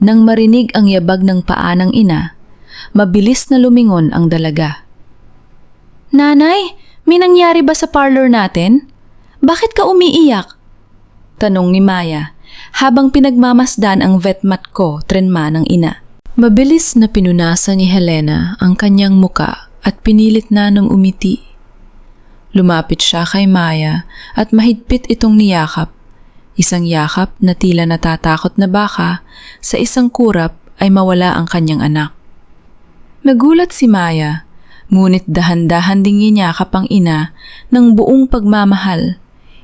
Nang marinig ang yabag ng paa ng ina, mabilis na lumingon ang dalaga. "Nanay, may nangyari ba sa parlor natin? Bakit ka umiiyak?" Tanong ni Maya, habang pinagmamasdan ang vetmat ko, trenma ng ina. Mabilis na pinunasan ni Helena ang kanyang muka at pinilit na ng umiti. Lumapit siya kay Maya at mahigpit itong niyakap. Isang yakap na tila natatakot na baka sa isang kurap ay mawala ang kanyang anak. Nagulat si Maya, ngunit dahan-dahan ding niyakap ang ina ng buong pagmamahal.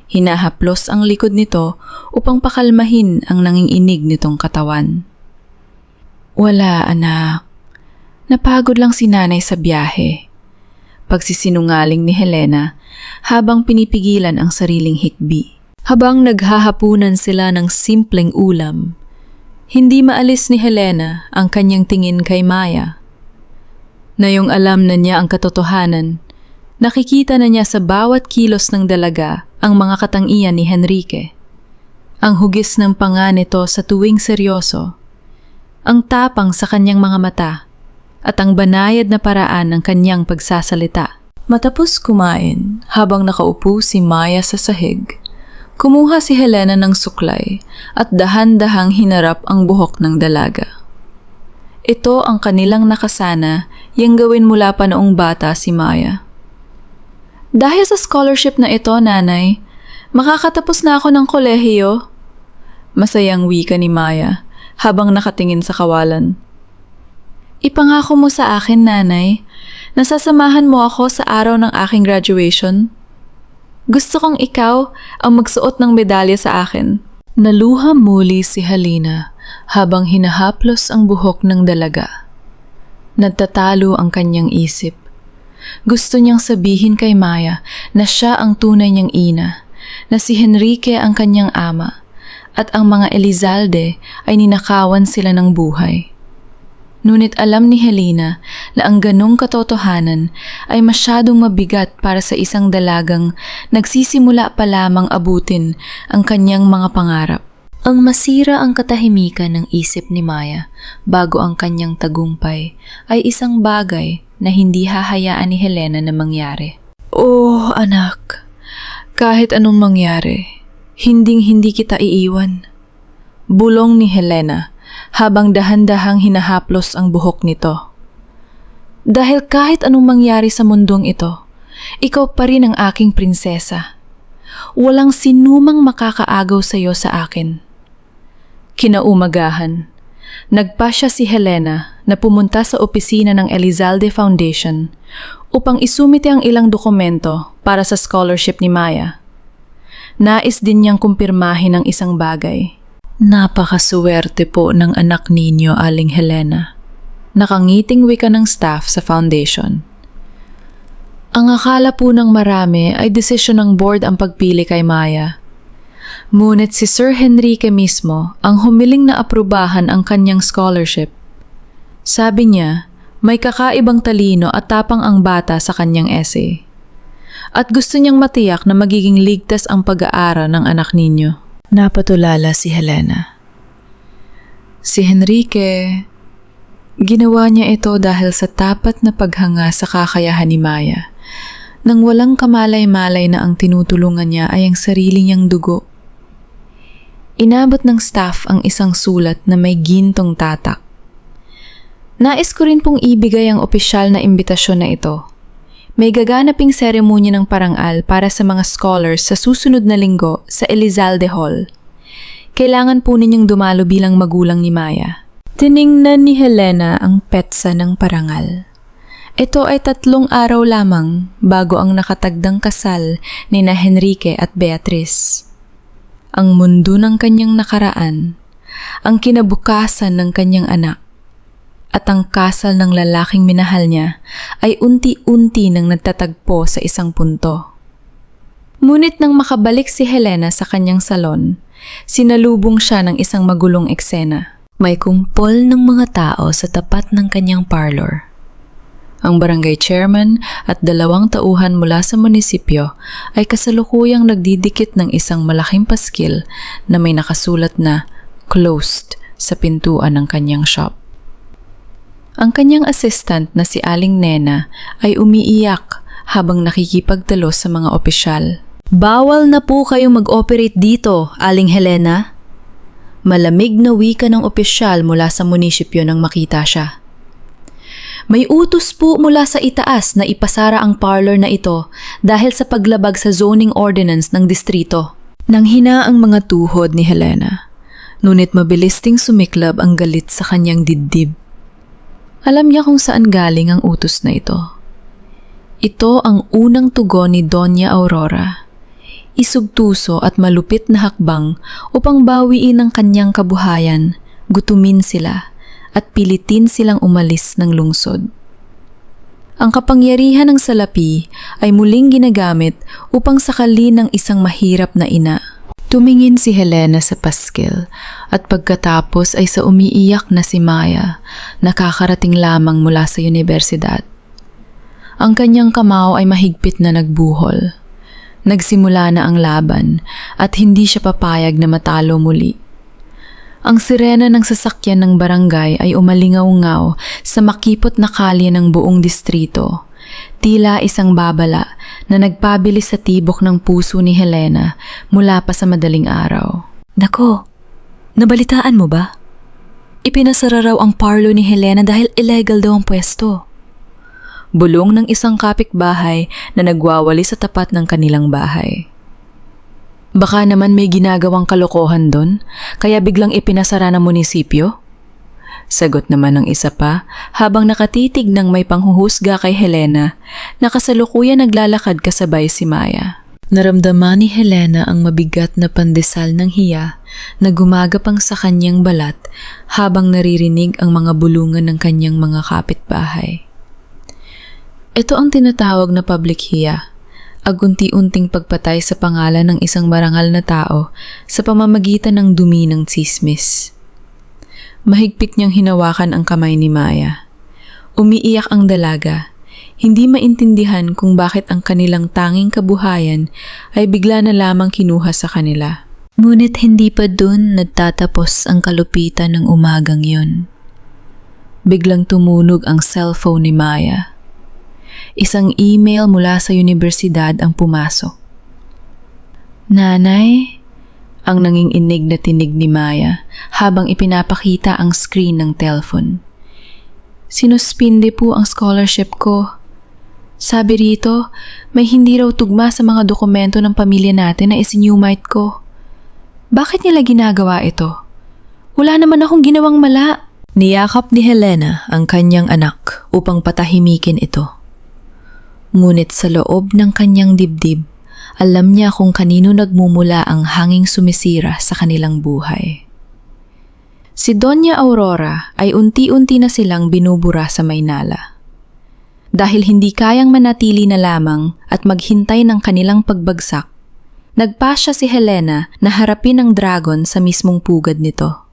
Hinahaplos ang likod nito upang pakalmahin ang nanginginig nitong katawan. "Wala, anak. Napagod lang si nanay sa biyahe." Pagsisinungaling ni Helena habang pinipigilan ang sariling hikbi. Habang naghahapunan sila ng simpleng ulam, hindi maalis ni Helena ang kanyang tingin kay Maya. Ngayong alam na niya ang katotohanan, nakikita na niya sa bawat kilos ng dalaga ang mga katangian ni Henrique. Ang hugis ng panga nito sa tuwing seryoso, ang tapang sa kanyang mga mata, at ang banayad na paraan ng kanyang pagsasalita. Matapos kumain, habang nakaupo si Maya sa sahig, kumuha si Helena ng suklay at dahan-dahang hinarap ang buhok ng dalaga. Ito ang kanilang nakasana yang gawin mula pa noong bata si Maya. "Dahil sa scholarship na ito, nanay, makakatapos na ako ng kolehiyo." Masayang wika ni Maya habang nakatingin sa kawalan. "Ipangako mo sa akin, nanay, nasasamahan mo ako sa araw ng aking graduation. Gusto kong ikaw ang magsuot ng medalya sa akin." Naluha muli si Helena habang hinahaplos ang buhok ng dalaga. Nagtatalo ang kanyang isip. Gusto niyang sabihin kay Maya na siya ang tunay niyang ina, na si Henrique ang kanyang ama, at ang mga Elizalde ay ninakawan sila ng buhay. Ngunit alam ni Helena na ang ganong katotohanan ay masyadong mabigat para sa isang dalagang nagsisimula pa lamang abutin ang kanyang mga pangarap. Ang masira ang katahimikan ng isip ni Maya bago ang kanyang tagumpay ay isang bagay na hindi hahayaan ni Helena na mangyari. Oh, anak, kahit anong mangyari, hinding-hindi kita iiwan. Bulong ni Helena habang dahan-dahang hinahaplos ang buhok nito. Dahil kahit anong mangyari sa mundong ito, ikaw pa rin ang aking prinsesa. Walang sinumang makakaagaw sa iyo sa akin. Kinaumagahan, nagpasya si Helena na pumunta sa opisina ng Elizalde Foundation upang isumite ang ilang dokumento para sa scholarship ni Maya. Nais din niyang kumpirmahin ang isang bagay. Napakasuwerte po ng anak ninyo, Aling Helena. Nakangiting wika ng staff sa foundation. Ang akala po ng marami ay desisyon ng board ang pagpili kay Maya. Ngunit si Sir Henrique mismo ang humiling na aprubahan ang kanyang scholarship. Sabi niya, may kakaibang talino at tapang ang bata sa kanyang essay. At gusto niyang matiyak na magiging ligtas ang pag-aaral ng anak ninyo. Napatulala si Helena. Si Henrique, ginawa niya ito dahil sa tapat na paghanga sa kakayahan ni Maya, nang walang kamalay-malay na ang tinutulungan niya ay ang sarili niyang dugo. Inabot ng staff ang isang sulat na may gintong tatak. Nais ko rin pong ibigay ang opisyal na imbitasyon na ito. May gaganaping seremonya ng parangal para sa mga scholars sa susunod na linggo sa Elizalde Hall. Kailangan po ninyong dumalo bilang magulang ni Maya. Tiningnan ni Helena ang petsa ng parangal. Ito ay 3 araw lamang bago ang nakatagdang kasal ni na Henrique at Beatrice. Ang mundo ng kanyang nakaraan, ang kinabukasan ng kanyang anak, at ang kasal ng lalaking minahal niya ay unti-unti nang nagtatagpo sa isang punto. Ngunit nang makabalik si Helena sa kanyang salon, sinalubong siya ng isang magulong eksena. May kumpol ng mga tao sa tapat ng kanyang parlor. Ang barangay chairman at 2 tauhan mula sa munisipyo ay kasalukuyang nagdidikit ng isang malaking paskil na may nakasulat na "Closed" sa pintuan ng kanyang shop. Ang kanyang assistant na si Aling Nena ay umiiyak habang nakikipagtalo sa mga opisyal. Bawal na po kayong mag-operate dito, Aling Helena. Malamig na wika ng opisyal mula sa munisipyo nang makita siya. May utos po mula sa itaas na ipasara ang parlor na ito dahil sa paglabag sa zoning ordinance ng distrito. Nanghina ang mga tuhod ni Helena, ngunit mabilis ding sumiklab ang galit sa kanyang dibdib. Alam niya kung saan galing ang utos na ito. Ito ang unang tugon ni Doña Aurora. Isugtuso at malupit na hakbang upang bawiin ang kanyang kabuhayan, gutumin sila, at pilitin silang umalis ng lungsod. Ang kapangyarihan ng salapi ay muling ginagamit upang sakalin ng isang mahirap na ina. Tumingin si Helena sa paskil at pagkatapos ay sa umiiyak na si Maya, nakakarating lamang mula sa universidad. Ang kanyang kamao ay mahigpit na nagbuhol. Nagsimula na ang laban at hindi siya papayag na matalo muli. Ang sirena ng sasakyan ng barangay ay umalingaw-ngaw sa makipot na kalye ng buong distrito. Tila isang babala na nagpabilis sa tibok ng puso ni Helena mula pa sa madaling araw. Nako, nabalitaan mo ba? Ipinasara raw ang parlor ni Helena dahil illegal daw ang pwesto. Bulong ng isang kapitbahay na nagwawali sa tapat ng kanilang bahay. Baka naman may ginagawang kalokohan doon, kaya biglang ipinasara ng munisipyo? Sagot naman ng isa pa habang nakatitig ng may panghuhusga kay Helena na kasalukuyan naglalakad kasabay si Maya. Naramdaman ni Helena ang mabigat na pandesal ng hiya na gumagapang sa kanyang balat habang naririnig ang mga bulungan ng kanyang mga kapitbahay. Ito ang tinatawag na public hiya, agunti-unting pagpatay sa pangalan ng isang marangal na tao sa pamamagitan ng dumi ng tsismis. Mahigpit niyang hinawakan ang kamay ni Maya. Umiiyak ang dalaga. Hindi maintindihan kung bakit ang kanilang tanging kabuhayan ay bigla na lamang kinuha sa kanila. Ngunit hindi pa dun nagtatapos ang kalupitan ng umagang yun. Biglang tumunog ang cellphone ni Maya. Isang email mula sa universidad ang pumasok. "Nanay," ang nanginginig na tinig ni Maya habang ipinapakita ang screen ng telephone. "Sinuspinde po ang scholarship ko. Sabi rito, may hindi raw tugma sa mga dokumento ng pamilya natin na isinumite ko. Bakit nila ginagawa ito? Wala naman akong ginawang mala." Niyakap ni Helena ang kanyang anak upang patahimikin ito. Ngunit sa loob ng kanyang dibdib, alam niya kung kanino nagmumula ang hanging sumisira sa kanilang buhay. Si Doña Aurora ay unti-unti na silang binubura sa Maynala. Dahil hindi kayang manatili na lamang at maghintay ng kanilang pagbagsak, nagpasya si Helena na harapin ang dragon sa mismong pugad nito.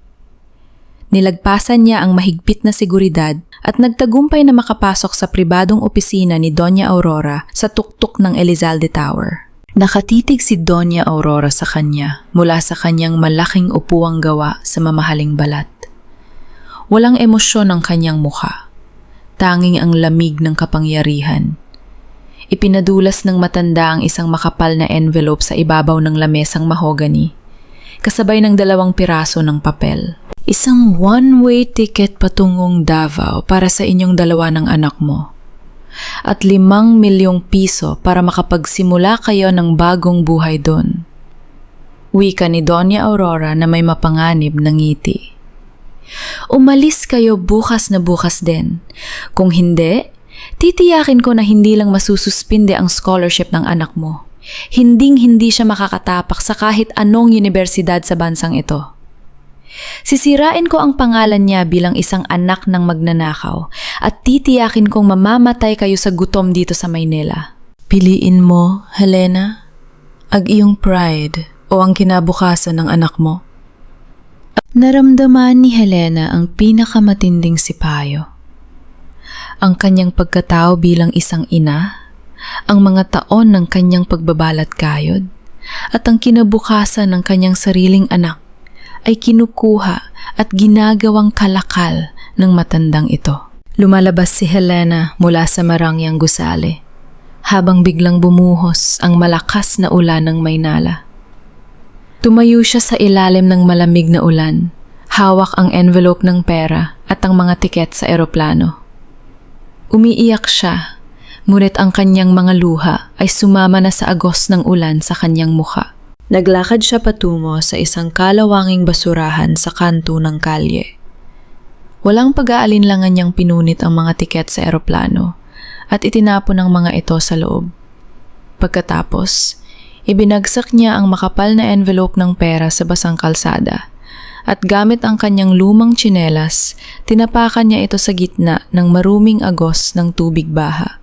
Nilagpasan niya ang mahigpit na seguridad at nagtagumpay na makapasok sa pribadong opisina ni Doña Aurora sa tuktok ng Elizalde Tower. Nakatitig si Doña Aurora sa kanya mula sa kanyang malaking upuang gawa sa mamahaling balat. Walang emosyon ang kanyang mukha. Tanging ang lamig ng kapangyarihan. Ipinadulas ng matanda ang isang makapal na envelope sa ibabaw ng lamesang mahogany, kasabay ng 2 piraso ng papel. "Isang one-way ticket patungong Davao para sa inyong 2 ng anak mo. At 5 milyong piso para makapagsimula kayo ng bagong buhay doon." Wika ni Doña Aurora na may mapanganib na ngiti. "Umalis kayo bukas na bukas din. Kung hindi, titiyakin ko na hindi lang masususpinde ang scholarship ng anak mo. Hinding-hindi siya makakatapak sa kahit anong universidad sa bansang ito. Sisirain ko ang pangalan niya bilang isang anak ng magnanakaw at titiyakin kong mamamatay kayo sa gutom dito sa Maynila." "Piliin mo, Helena, ang iyong pride o ang kinabukasan ng anak mo?" Naramdaman ni Helena ang pinakamatinding sipayo. Ang kanyang pagkatao bilang isang ina, ang mga taon ng kanyang pagbabalat kayod, at ang kinabukasan ng kanyang sariling anak ay kinukuha at ginagawang kalakal ng matandang ito. Lumalabas si Helena mula sa marangyang gusali, habang biglang bumuhos ang malakas na ulan ng Maynala. Tumayo siya sa ilalim ng malamig na ulan, hawak ang envelope ng pera at ang mga tiket sa eroplano. Umiiyak siya, ngunit ang kanyang mga luha ay sumama na sa agos ng ulan sa kanyang mukha. Naglakad siya patungo sa isang kalawanging basurahan sa kanto ng kalye. Walang pag-aalinlangan niyang pinunit ang mga tiket sa eroplano at itinapon ang mga ito sa loob. Pagkatapos, ibinagsak niya ang makapal na envelope ng pera sa basang kalsada at gamit ang kanyang lumang tsinelas, tinapakan niya ito sa gitna ng maruming agos ng tubig baha.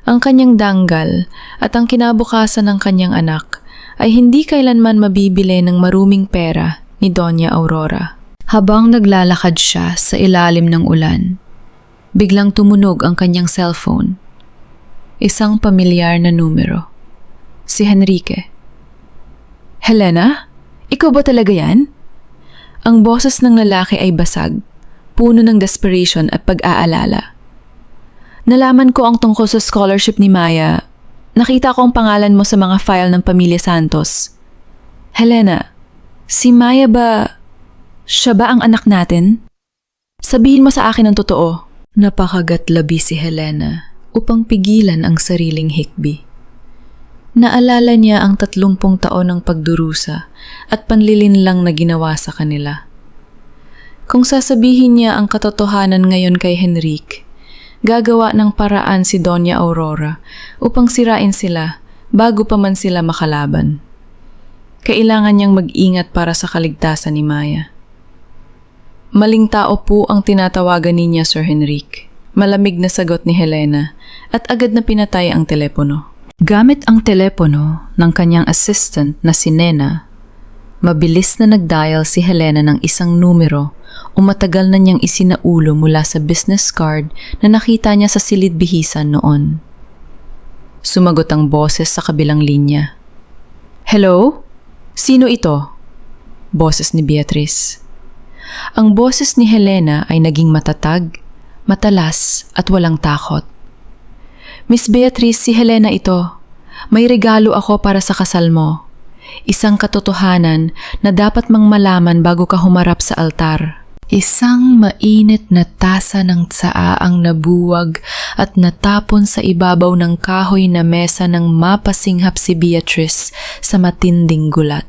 Ang kanyang danggal at ang kinabukasan ng kanyang anak ay hindi kailanman mabibili ng maruming pera ni Doña Aurora. Habang naglalakad siya sa ilalim ng ulan, biglang tumunog ang kanyang cellphone. Isang pamilyar na numero. Si Henrique. "Helena? Ikaw ba talaga yan?" Ang boses ng lalaki ay basag, puno ng desperation at pag-aalala. "Nalaman ko ang tungkol sa scholarship ni Maya. Nakita ko ang pangalan mo sa mga file ng Pamilya Santos. Helena, si Maya ba... siya ba ang anak natin? Sabihin mo sa akin ang totoo." Napakagatlabi si Helena upang pigilan ang sariling hikbi. Naalala niya ang 30 taon ng pagdurusa at panlilinlang na ginawa sa kanila. Kung sasabihin niya ang katotohanan ngayon kay Henrique, gagawa ng paraan si Doña Aurora upang sirain sila bago pa man sila makalaban. Kailangan niyang mag-ingat para sa kaligtasan ni Maya. Maling tao po ang tinatawagan niya, Sir Henrique. Malamig na sagot ni Helena at agad na pinatay ang telepono. Gamit ang telepono ng kanyang assistant na si Nena, mabilis na nag-dial si Helena ng isang numero o matagal na niyang isinaulo mula sa business card na nakita niya sa silid bihisan noon. Sumagot ang boses sa kabilang linya. Hello? Sino ito? Boses ni Beatrice. Ang boses ni Helena ay naging matatag, matalas at walang takot. Miss Beatrice, si Helena ito. May regalo ako para sa kasal mo. Isang katotohanan na dapat mang malaman bago ka humarap sa altar. Isang mainit na tasa ng tsaa ang nabuwag at natapon sa ibabaw ng kahoy na mesa nang mapasinghap si Beatrice sa matinding gulat.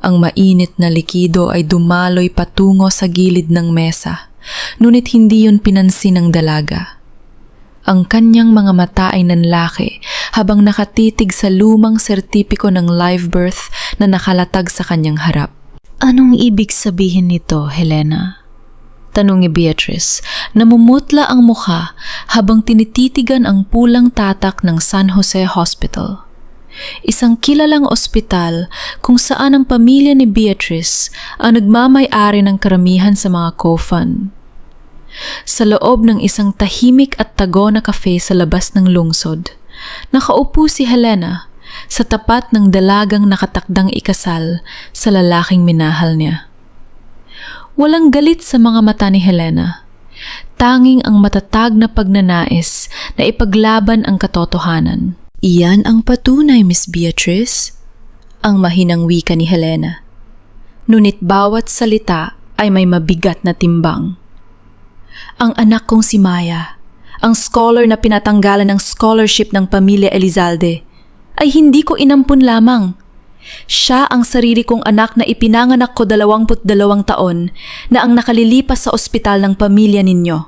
Ang mainit na likido ay dumaloy patungo sa gilid ng mesa, ngunit hindi yun pinansin ng dalaga. Ang kanyang mga mata ay nanlaki habang nakatitig sa lumang sertipiko ng live birth na nakalatag sa kanyang harap. Anong ibig sabihin nito, Helena? Tanong ni Beatrice, namumutla ang mukha habang tinititigan ang pulang tatak ng San Jose Hospital. Isang kilalang ospital kung saan ang pamilya ni Beatrice ang nagmamay-ari ng karamihan sa mga co-fund. Sa loob ng isang tahimik at tago na cafe sa labas ng lungsod, nakaupo si Helena sa tapat ng dalagang nakatakdang ikasal sa lalaking minahal niya. Walang galit sa mga mata ni Helena, tanging ang matatag na pagnanais na ipaglaban ang katotohanan. Iyan ang patunay, Miss Beatrice, ang mahinang wika ni Helena. Ngunit bawat salita ay may mabigat na timbang. Ang anak kong si Maya, ang scholar na pinatanggalan ng scholarship ng pamilya Elizalde, ay hindi ko inampun lamang. Siya ang sarili kong anak na ipinanganak ko 22 taon na ang nakalilipas sa ospital ng pamilya ninyo.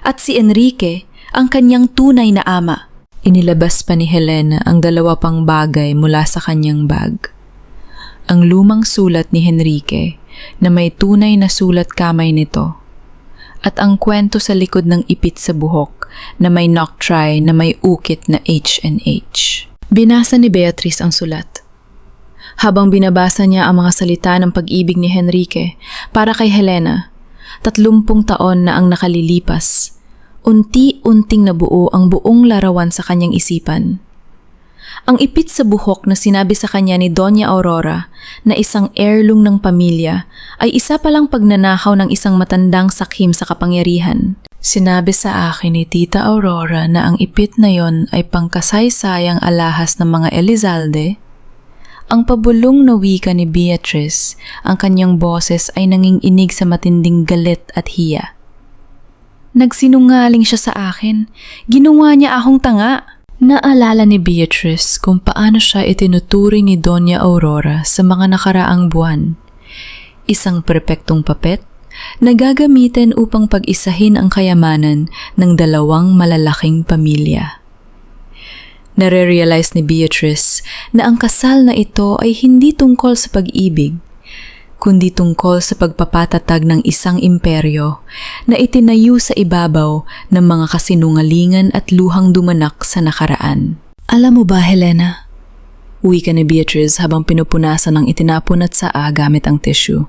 At si Enrique, ang kanyang tunay na ama. Inilabas pa ni Helena ang 2 pang bagay mula sa kanyang bag. Ang lumang sulat ni Enrique na may tunay na sulat kamay nito. At ang kwento sa likod ng ipit sa buhok na may noctri na may ukit na H&H. Binasa ni Beatrice ang sulat. Habang binabasa niya ang mga salita ng pag-ibig ni Enrique para kay Helena, 30 taon na ang nakalilipas, unti-unting nabuo ang buong larawan sa kanyang isipan. Ang ipit sa buhok na sinabi sa kanya ni Doña Aurora na isang heirloom ng pamilya ay isa palang pagnanakaw ng isang matandang sakim sa kapangyarihan. Sinabi sa akin ni Tita Aurora na ang ipit na yon ay pangkasaysayang alahas ng mga Elizalde. Ang pabulong na wika ni Beatrice, ang kanyang boses ay nanginginig sa matinding galit at hiya. Nagsinungaling siya sa akin. Ginawa niya akong tanga. Naalala ni Beatrice kung paano siya itinuturing ni Doña Aurora sa mga nakaraang buwan. Isang perpektong papet na gagamitin upang pag-isahin ang kayamanan ng 2 malalaking pamilya. Nare-realize ni Beatrice na ang kasal na ito ay hindi tungkol sa pag-ibig, kundi tungkol sa pagpapatatag ng isang imperyo na itinayo sa ibabaw ng mga kasinungalingan at luhang dumanak sa nakaraan. Alam mo ba, Helena? Wika ni Beatrice habang pinupunasan ng itinapon at saa gamit ang tissue.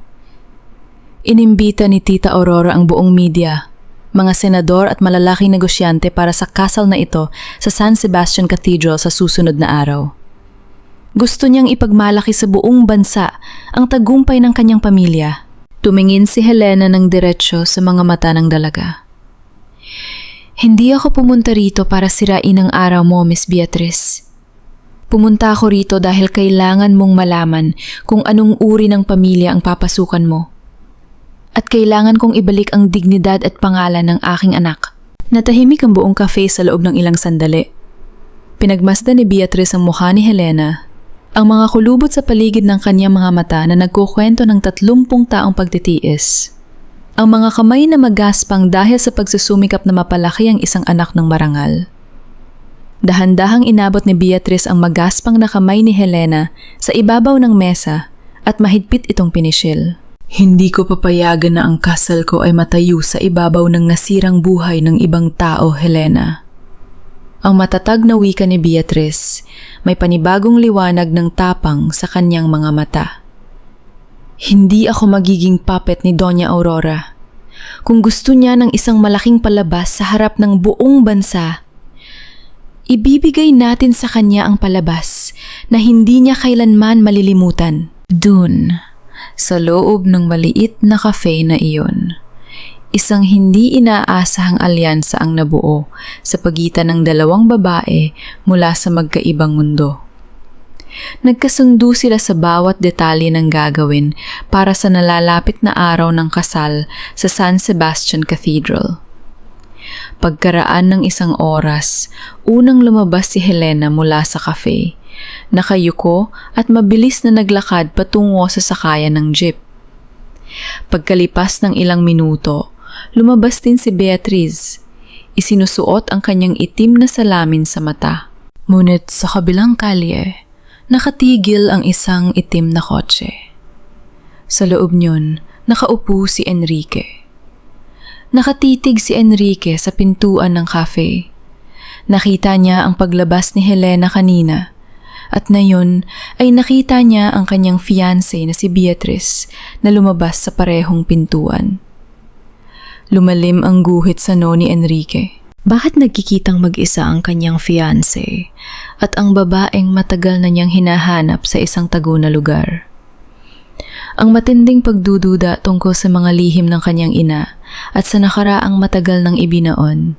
Inimbita ni Tita Aurora ang buong media, mga senador at malalaking negosyante para sa kasal na ito sa San Sebastian Cathedral sa susunod na araw. Gusto niyang ipagmalaki sa buong bansa ang tagumpay ng kanyang pamilya. Tumingin si Helena ng diretsyo sa mga mata ng dalaga. Hindi ako pumunta rito para sirain ang araw mo, Miss Beatrice. Pumunta ako rito dahil kailangan mong malaman kung anong uri ng pamilya ang papasukan mo. At kailangan kong ibalik ang dignidad at pangalan ng aking anak. Natahimik ang buong cafe sa loob ng ilang sandali. Pinagmasdan ni Beatrice ang mukha ni Helena. Ang mga kulubot sa paligid ng kanyang mga mata na nagkukwento ng 30 taong pagtitiis. Ang mga kamay na magaspang dahil sa pagsusumikap na mapalaki ang isang anak ng marangal. Dahan-dahang inabot ni Beatrice ang magaspang na kamay ni Helena sa ibabaw ng mesa at mahigpit itong pinisil. Hindi ko papayagan na ang kasal ko ay matayo sa ibabaw ng nasirang buhay ng ibang tao, Helena. Ang matatag na wika ni Beatrice, may panibagong liwanag ng tapang sa kanyang mga mata. Hindi ako magiging puppet ni Doña Aurora. Kung gusto niya ng isang malaking palabas sa harap ng buong bansa, ibibigay natin sa kanya ang palabas na hindi niya kailanman malilimutan. Dun, sa loob ng maliit na cafe na iyon, isang hindi inaasahang alyansa ang nabuo sa pagitan ng dalawang babae mula sa magkaibang mundo. Nagkasundo sila sa bawat detalye ng gagawin para sa nalalapit na araw ng kasal sa San Sebastian Cathedral. Pagkaraan ng isang oras, unang lumabas si Helena mula sa cafe. Nakayuko at mabilis na naglakad patungo sa sakayan ng jeep. Pagkalipas ng ilang minuto, lumabas din si Beatrice. Isinusuot ang kanyang itim na salamin sa mata. Ngunit sa kabilang kalye, nakatigil ang isang itim na kotse. Sa loob niyon, nakaupo si Enrique. Nakatitig si Enrique sa pintuan ng cafe. Nakita niya ang paglabas ni Helena kanina at ngayon ay nakita niya ang kanyang fiancé na si Beatrice na lumabas sa parehong pintuan. Lumalim ang guhit sa noo ni Enrique. Bakit nagkikitang mag-isa ang kanyang fiancé at ang babaeng matagal na niyang hinahanap sa isang tago na lugar? Ang matinding pagdududa tungkol sa mga lihim ng kanyang ina at sa nakaraang matagal ng ibinaon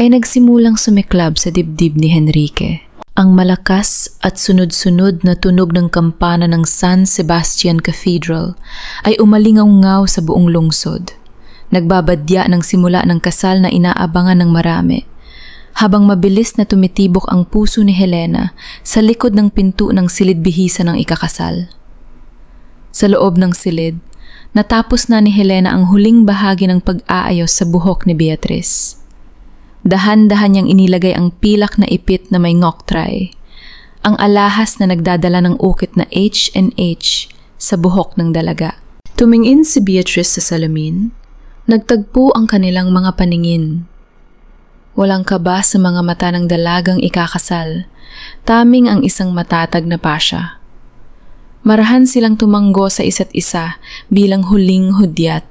ay nagsimulang sumiklab sa dibdib ni Enrique. Ang malakas at sunod-sunod na tunog ng kampana ng San Sebastian Cathedral ay umalingaw-ngaw sa buong lungsod. Nagbabadya ng simula ng kasal na inaabangan ng marami, habang mabilis na tumitibok ang puso ni Helena sa likod ng pinto ng silid-bihisa ng ikakasal. Sa loob ng silid, natapos na ni Helena ang huling bahagi ng pag-aayos sa buhok ni Beatrice. Dahan-dahan niyang inilagay ang pilak na ipit na may ngoktray, ang alahas na nagdadala ng ukit na H&H sa buhok ng dalaga. Tumingin si Beatrice sa salamin, nagtagpo ang kanilang mga paningin. Walang kaba sa mga mata ng dalagang ikakasal, taming ang isang matatag na pasya. Marahan silang tumanggo sa isa't isa bilang huling hudyat.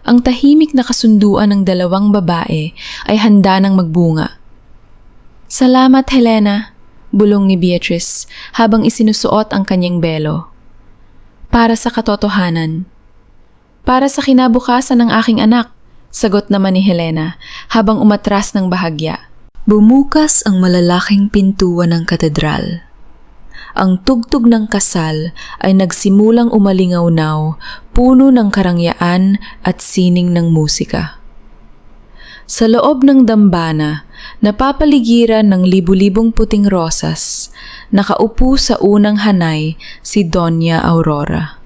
Ang tahimik na kasunduan ng dalawang babae ay handa ng magbunga. "Salamat, Helena," bulong ni Beatrice habang isinusuot ang kanyang belo. "Para sa katotohanan." "Para sa kinabukasan ng aking anak," sagot naman ni Helena habang umatras ng bahagya. Bumukas ang malalaking pintuan ng katedral. Ang tugtog ng kasal ay nagsimulang umalingaw-naw, puno ng karangyaan at sining ng musika. Sa loob ng dambana, napapaligiran ng libu-libong puting rosas, nakaupo sa unang hanay si Doña Aurora.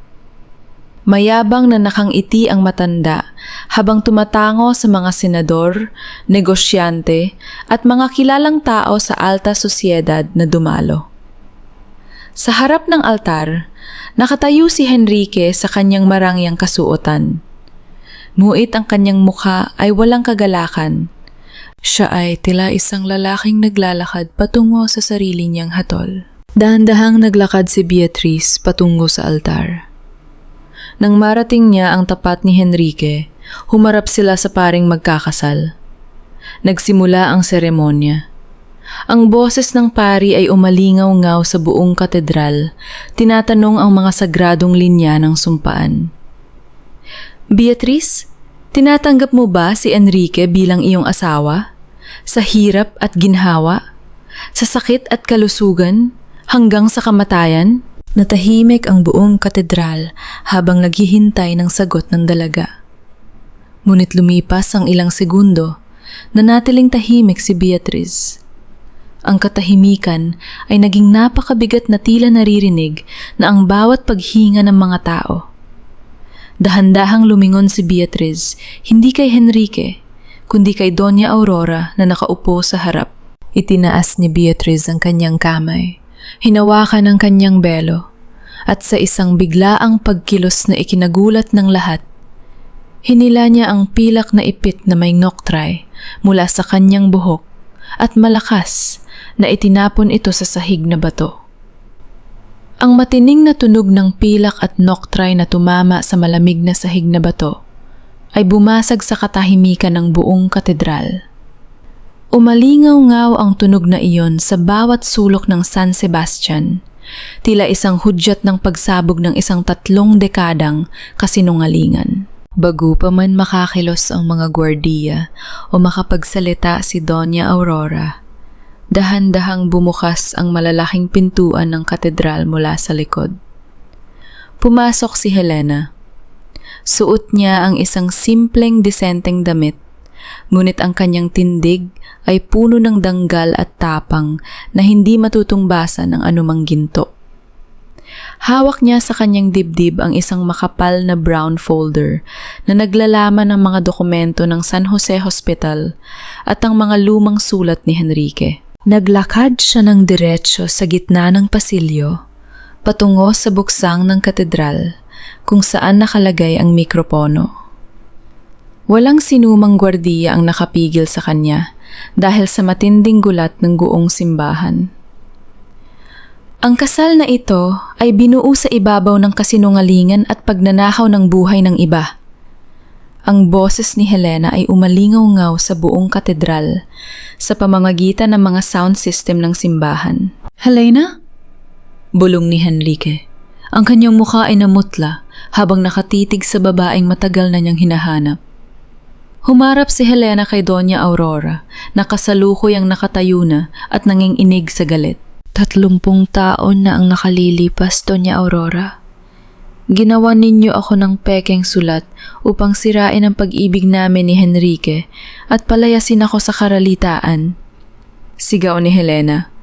Mayabang na nakangiti ang matanda habang tumatango sa mga senador, negosyante at mga kilalang tao sa alta sosyedad na dumalo. Sa harap ng altar, nakatayo si Enrique sa kanyang marangyang kasuotan. Ngunit ang kanyang mukha ay walang kagalakan. Siya ay tila isang lalaking naglalakad patungo sa sarili niyang hatol. Dahan-dahang naglakad si Beatrice patungo sa altar. Nang marating niya ang tapat ni Enrique, humarap sila sa paring magkakasal. Nagsimula ang seremonya. Ang boses ng pari ay umalingaw-ngaw sa buong katedral, tinatanong ang mga sagradong linya ng sumpaan. "Beatrice, tinatanggap mo ba si Enrique bilang iyong asawa? Sa hirap at ginhawa? Sa sakit at kalusugan? Hanggang sa kamatayan?" Natahimik ang buong katedral habang naghihintay ng sagot ng dalaga. Ngunit lumipas ang ilang segundo, nanatiling tahimik si Beatrice. Ang katahimikan ay naging napakabigat na tila naririnig na ang bawat paghinga ng mga tao. Dahan-dahang lumingon si Beatrice, hindi kay Enrique, kundi kay Doña Aurora na nakaupo sa harap. Itinaas ni Beatrice ang kanyang kamay, hinawakan ang kanyang belo, at sa isang biglaang pagkilos na ikinagulat ng lahat, hinila niya ang pilak na ipit na may noctray mula sa kanyang buhok at malakas na itinapon ito sa sahig na bato. Ang matining na tunog ng pilak at noctray na tumama sa malamig na sahig na bato ay bumasag sa katahimikan ng buong katedral. Umalingaw-ngaw ang tunog na iyon sa bawat sulok ng San Sebastian, tila isang hudyat ng pagsabog ng isang 3 dekadang kasinungalingan. Bago pa man makakilos ang mga gwardiya o makapagsalita si Doña Aurora, dahan-dahang bumukas ang malalaking pintuan ng katedral mula sa likod. Pumasok si Helena. Suot niya ang isang simpleng disenteng damit, ngunit ang kanyang tindig ay puno ng danggal at tapang na hindi matutungbasan ng anumang ginto. Hawak niya sa kanyang dibdib ang isang makapal na brown folder na naglalaman ng mga dokumento ng San Jose Hospital at ang mga lumang sulat ni Henrique. Naglakad siya ng diretsyo sa gitna ng pasilyo, patungo sa buksang ng katedral kung saan nakalagay ang mikropono. Walang sinumang gwardiya ang nakapigil sa kanya dahil sa matinding gulat ng guong simbahan. Ang kasal na ito ay binuo sa ibabaw ng kasinungalingan at pagnanakaw ng buhay ng iba. Ang boses ni Helena ay umalingaw-ngaw sa buong katedral sa pamamagitan ng mga sound system ng simbahan. "Helena?" Bulong ni Henrique. Ang kanyang mukha ay namutla habang nakatitig sa babaeng matagal na niyang hinahanap. Humarap si Helena kay Doña Aurora na kasalukuyang nakatayo na at nanginginig sa galit. 30 taon na ang nakalilipas, Doña Aurora. Ginawa ninyo ako ng pekeng sulat upang sirain ang pag-ibig namin ni Henrique at palayasin ako sa karalitaan. Sigaw ni Helena.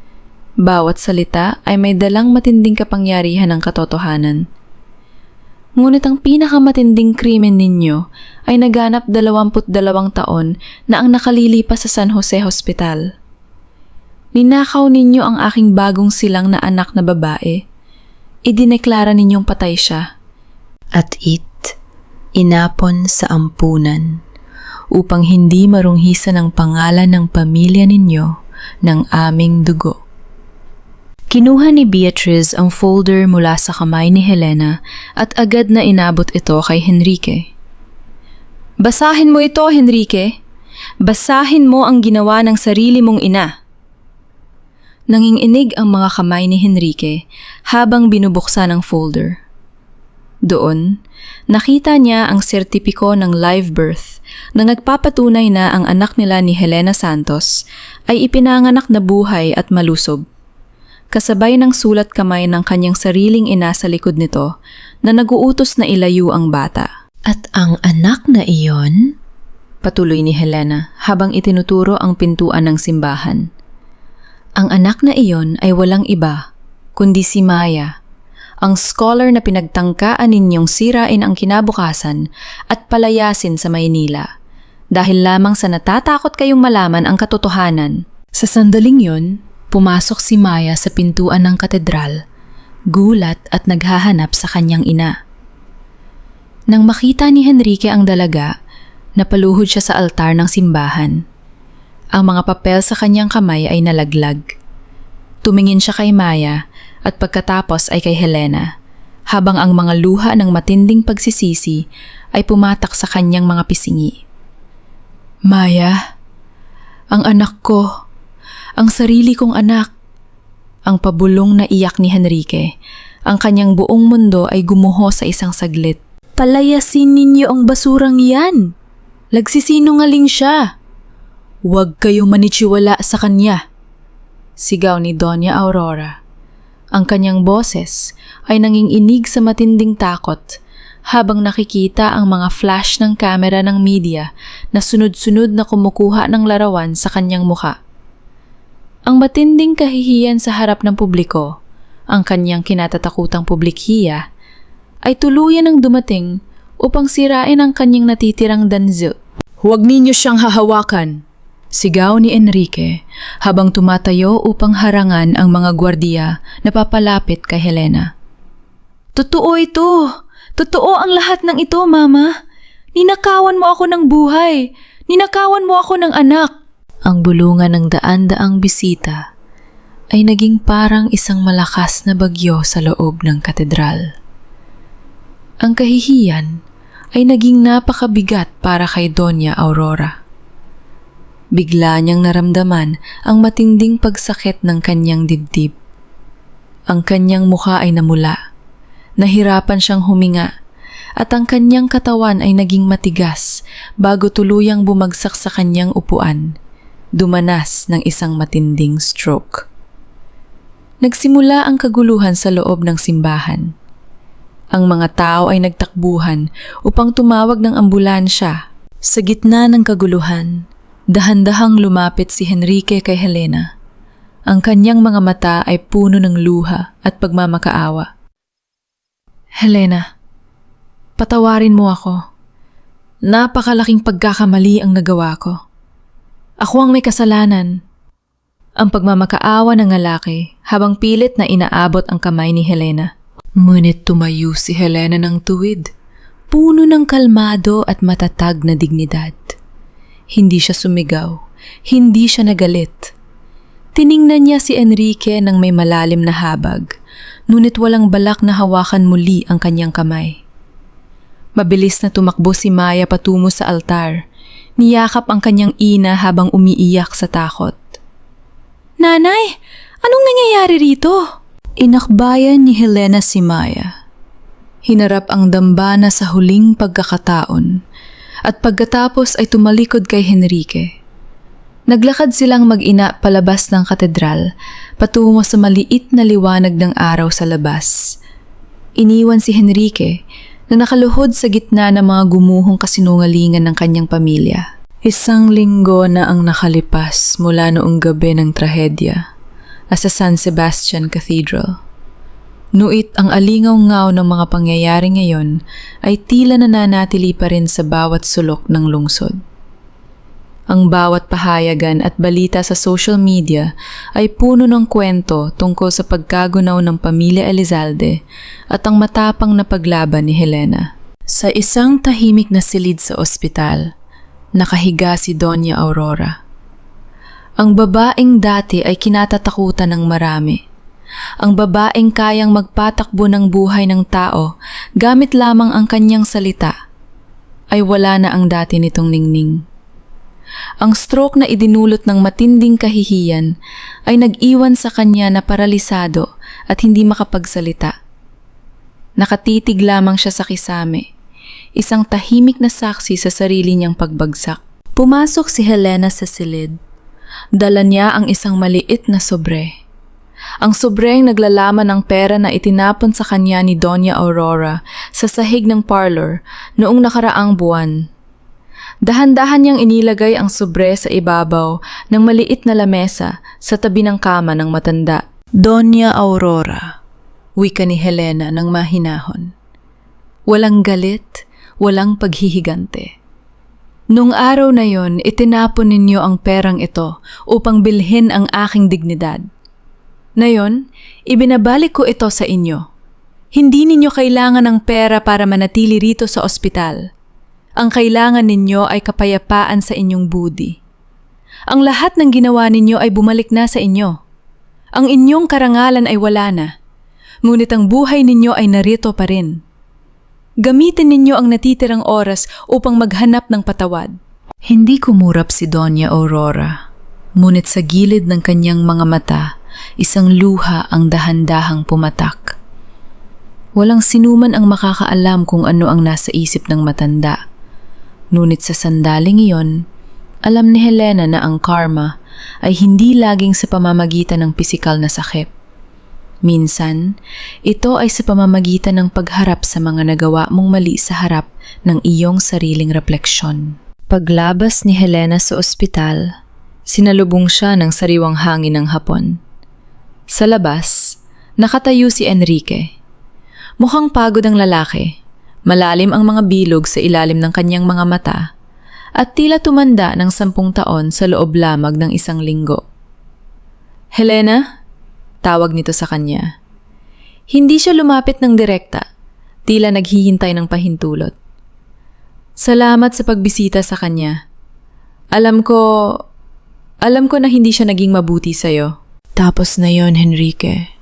Bawat salita ay may dalang matinding kapangyarihan ng katotohanan. Ngunit ang pinakamatinding krimen ninyo ay naganap 22 taon na ang nakalilipas sa San Jose Hospital. Ninakaw ninyo ang aking bagong silang na anak na babae. Idineklara ninyong patay siya. At inapon sa ampunan upang hindi marunghisan ang pangalan ng pamilya ninyo ng aming dugo. Kinuha ni Beatrice ang folder mula sa kamay ni Helena at agad na inabot ito kay Henrique. "Basahin mo ito, Henrique. Basahin mo ang ginawa ng sarili mong ina." Nanginginig ang mga kamay ni Henrique habang binubuksan ang folder. Doon, nakita niya ang sertipiko ng live birth na nagpapatunay na ang anak nila ni Helena Santos ay ipinanganak na buhay at malusog. Kasabay ng sulat kamay ng kanyang sariling ina sa likod nito na naguutos na ilayo ang bata. "At ang anak na iyon?" Patuloy ni Helena habang itinuturo ang pintuan ng simbahan. "Ang anak na iyon ay walang iba, kundi si Maya, ang scholar na pinagtangkaan ninyong sirain ang kinabukasan at palayasin sa Maynila, dahil lamang sa natatakot kayong malaman ang katotohanan." Sa sandaling yon, pumasok si Maya sa pintuan ng katedral, gulat at naghahanap sa kanyang ina. Nang makita ni Henrique ang dalaga, napaluhod siya sa altar ng simbahan. Ang mga papel sa kanyang kamay ay nalaglag. Tumingin siya kay Maya at pagkatapos ay kay Helena, habang ang mga luha ng matinding pagsisisi ay pumatak sa kanyang mga pisingi. "Maya, ang anak ko, ang sarili kong anak." Ang pabulong na iyak ni Henrique. Ang kanyang buong mundo ay gumuho sa isang saglit. "Palayasin ninyo ang basurang yan. Nagsisinungaling siya. Huwag kayong manitiwala sa kanya." Sigaw ni Doña Aurora. Ang kanyang boses ay nanginginig sa matinding takot habang nakikita ang mga flash ng kamera ng media na sunod-sunod na kumukuha ng larawan sa kanyang muka. Ang matinding kahihiyan sa harap ng publiko, ang kanyang kinatatakutang publikhiya, ay tuluyan ng dumating upang sirain ang kanyang natitirang danzo. "Huwag ninyo siyang hahawakan. Sigaw ni Enrique habang tumatayo upang harangan ang mga gwardiya na papalapit kay Helena. Totoo ito! Totoo ang lahat ng ito, Mama! Ninakawan mo ako ng buhay! Ninakawan mo ako ng anak! Ang bulungan ng daan-daang bisita ay naging parang isang malakas na bagyo sa loob ng katedral. Ang kahihiyan ay naging napakabigat para kay Doña Aurora. Bigla niyang naramdaman ang matinding pagsakit ng kanyang dibdib. Ang kanyang mukha ay namula. Nahirapan siyang huminga at ang kanyang katawan ay naging matigas bago tuluyang bumagsak sa kanyang upuan, dumanas ng isang matinding stroke. Nagsimula ang kaguluhan sa loob ng simbahan. Ang mga tao ay nagtakbuhan upang tumawag ng ambulansya. Sa gitna ng kaguluhan, dahan-dahang lumapit si Enrique kay Helena. Ang kanyang mga mata ay puno ng luha at pagmamakaawa. Helena, patawarin mo ako. Napakalaking pagkakamali ang nagawa ko. Ako ang may kasalanan. Ang pagmamakaawa ng lalaki habang pilit na inaabot ang kamay ni Helena. Ngunit tumayo si Helena ng tuwid, puno ng kalmado at matatag na dignidad. Hindi siya sumigaw, hindi siya nagalit. Tiningnan niya si Enrique ng may malalim na habag, ngunit walang balak na hawakan muli ang kanyang kamay. Mabilis na tumakbo si Maya patungo sa altar, niyakap ang kanyang ina habang umiiyak sa takot. Nanay, anong nangyayari rito? Inakbayan ni Helena si Maya. Hinarap ang dambana sa huling pagkakataon at pagkatapos ay tumalikod kay Enrique. Naglakad silang mag-ina palabas ng katedral patungo sa maliit na liwanag ng araw sa labas. Iniwan si Enrique na nakaluhod sa gitna ng mga gumuhong kasinungalingan ng kanyang pamilya. Isang linggo na ang nakalipas mula noong gabi ng trahedya sa San Sebastian Cathedral. Nuit ang alingaw-ngaw ng mga pangyayari ngayon ay tila nananatili pa rin sa bawat sulok ng lungsod. Ang bawat pahayagan at balita sa social media ay puno ng kwento tungkol sa pagkagunaw ng pamilya Elizalde at ang matapang na paglaban ni Helena. Sa isang tahimik na silid sa ospital, nakahiga si Doña Aurora. Ang babaeng dati ay kinatatakutan ng marami. Ang babaeng kayang magpatakbo ng buhay ng tao gamit lamang ang kanyang salita, ay wala na ang dati nitong ningning. Ang stroke na idinulot ng matinding kahihiyan ay nag-iwan sa kanya na paralisado at hindi makapagsalita. Nakatitig lamang siya sa kisame, isang tahimik na saksi sa sarili niyang pagbagsak. Pumasok si Helena sa silid. Dala niya ang isang maliit na sobre. Ang sobreng naglalaman ng pera na itinapon sa kanya ni Doña Aurora sa sahig ng parlor noong nakaraang buwan. Dahan-dahan niyang inilagay ang sobre sa ibabaw ng maliit na lamesa sa tabi ng kama ng matanda. Doña Aurora, wika ni Helena ng mahinahon. Walang galit, walang paghihigante. Nung araw na yon, itinapon ninyo ang perang ito upang bilhin ang aking dignidad. Ngayon, ibinabalik ko ito sa inyo. Hindi ninyo kailangan ng pera para manatili rito sa ospital. Ang kailangan ninyo ay kapayapaan sa inyong budi. Ang lahat ng ginawa ninyo ay bumalik na sa inyo. Ang inyong karangalan ay wala na, ngunit ang buhay ninyo ay narito pa rin. Gamitin ninyo ang natitirang oras upang maghanap ng patawad. Hindi kumurap si Doña Aurora, ngunit sa gilid ng kanyang mga mata, isang luha ang dahan-dahang pumatak. Walang sinuman ang makakaalam kung ano ang nasa isip ng matanda. Ngunit sa sandaling iyon, alam ni Helena na ang karma ay hindi laging sa pamamagitan ng pisikal na sakit. Minsan, ito ay sa pamamagitan ng pagharap sa mga nagawa mong mali sa harap ng iyong sariling refleksyon. Paglabas ni Helena sa ospital, sinalubong siya ng sariwang hangin ng hapon. Sa labas, nakatayo si Enrique. Mukhang pagod ang lalaki. Malalim ang mga bilog sa ilalim ng kanyang mga mata at tila tumanda ng 10 taon sa loob lamang ng 1 linggo. "Helena?" Tawag nito sa kanya. Hindi siya lumapit ng direkta, tila naghihintay ng pahintulot. "Salamat sa pagbisita sa kanya. Alam ko na hindi siya naging mabuti sa'yo." "Tapos na yon, Henrique."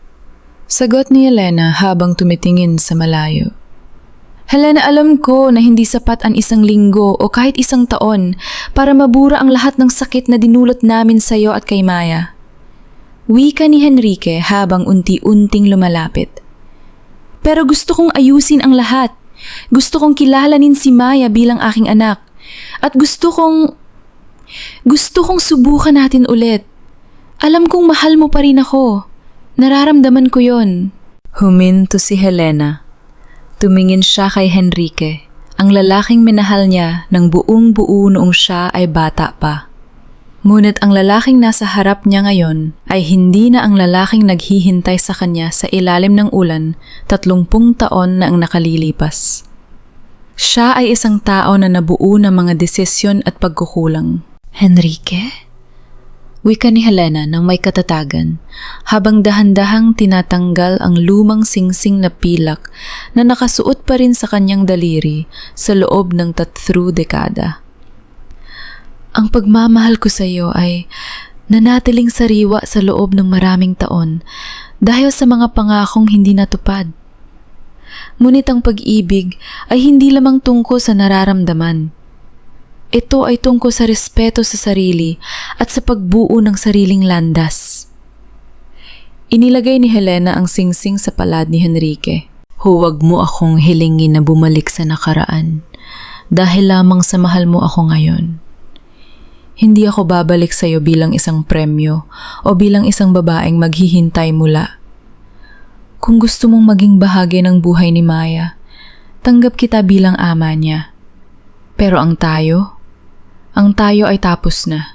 Sagot ni Helena habang tumitingin sa malayo. "Helena, alam ko na hindi sapat ang 1 linggo o kahit 1 taon para mabura ang lahat ng sakit na dinulot namin sa'yo at kay Maya." Wika ni Henrique habang unti-unting lumalapit. "Pero gusto kong ayusin ang lahat. Gusto kong kilalanin si Maya bilang aking anak. At gusto kong subukan natin ulit. Alam kong mahal mo pa rin ako. Nararamdaman ko yon." Huminto si Helena. Tumingin siya kay Henrique, ang lalaking minahal niya ng buong-buo noong siya ay bata pa. Ngunit ang lalaking nasa harap niya ngayon ay hindi na ang lalaking naghihintay sa kanya sa ilalim ng ulan 30 taon na ang nakalilipas. Siya ay isang tao na nabuo ng mga desisyon at pagkukulang. "Henrique?" Wika ni Helena ng may katatagan habang dahan-dahang tinatanggal ang lumang singsing na pilak na nakasuot pa rin sa kanyang daliri sa loob ng 3 dekada. "Ang pagmamahal ko sa iyo ay nanatiling sariwa sa loob ng maraming taon dahil sa mga pangakong hindi natupad. Ngunit ang pag-ibig ay hindi lamang tungkol sa nararamdaman. Ito ay tungkol sa respeto sa sarili at sa pagbuo ng sariling landas." Inilagay ni Helena ang singsing sa palad ni Henrique. "Huwag mo akong hilingin na bumalik sa nakaraan dahil lamang sa mahal mo ako ngayon. Hindi ako babalik sa iyo bilang isang premyo o bilang isang babaeng maghihintay mula. Kung gusto mong maging bahagi ng buhay ni Maya, tanggap kita bilang ama niya. Pero ang tayo ay tapos na.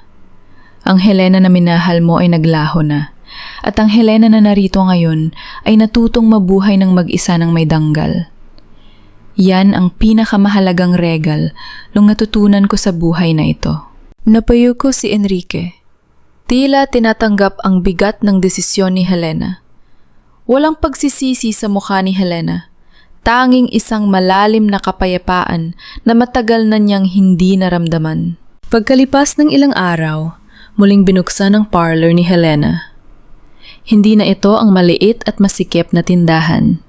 Ang Helena na minahal mo ay naglaho na. At ang Helena na narito ngayon ay natutong mabuhay ng mag-isa ng may danggal. Yan ang pinakamahalagang regal nung natutunan ko sa buhay na ito." Napayo ko si Enrique. Tila tinatanggap ang bigat ng desisyon ni Helena. Walang pagsisisi sa mukha ni Helena. Tanging isang malalim na kapayapaan na matagal na niyang hindi naramdaman. Pagkalipas ng ilang araw, muling binuksan ang parlor ni Helena. Hindi na ito ang maliit at masikip na tindahan.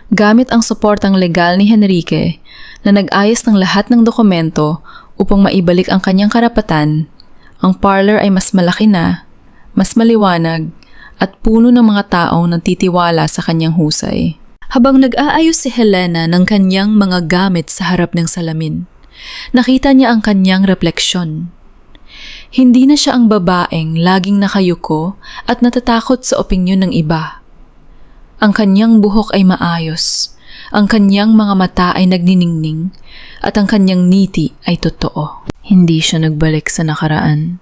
Gamit ang suportang legal ni Henrique na nag-ayos ng lahat ng dokumento upang maibalik ang kanyang karapatan, ang parlor ay mas malaki na, mas maliwanag, at puno ng mga taong nagtitiwala sa kanyang husay. Habang nag-aayos si Helena ng kanyang mga gamit sa harap ng salamin, nakita niya ang kanyang refleksyon. Hindi na siya ang babaeng laging nakayuko at natatakot sa opinyon ng iba. Ang kanyang buhok ay maayos, ang kanyang mga mata ay nagniningning, at ang kanyang ngiti ay totoo. Hindi siya nagbalik sa nakaraan.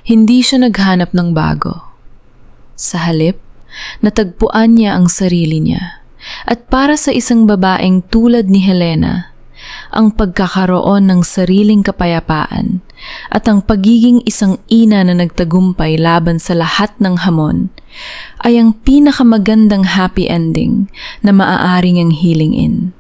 Hindi siya naghanap ng bago. Sa halip, natagpuan niya ang sarili niya. At para sa isang babaeng tulad ni Helena, ang pagkakaroon ng sariling kapayapaan at ang pagiging isang ina na nagtagumpay laban sa lahat ng hamon ay ang pinakamagandang happy ending na maaaring ang hilingin.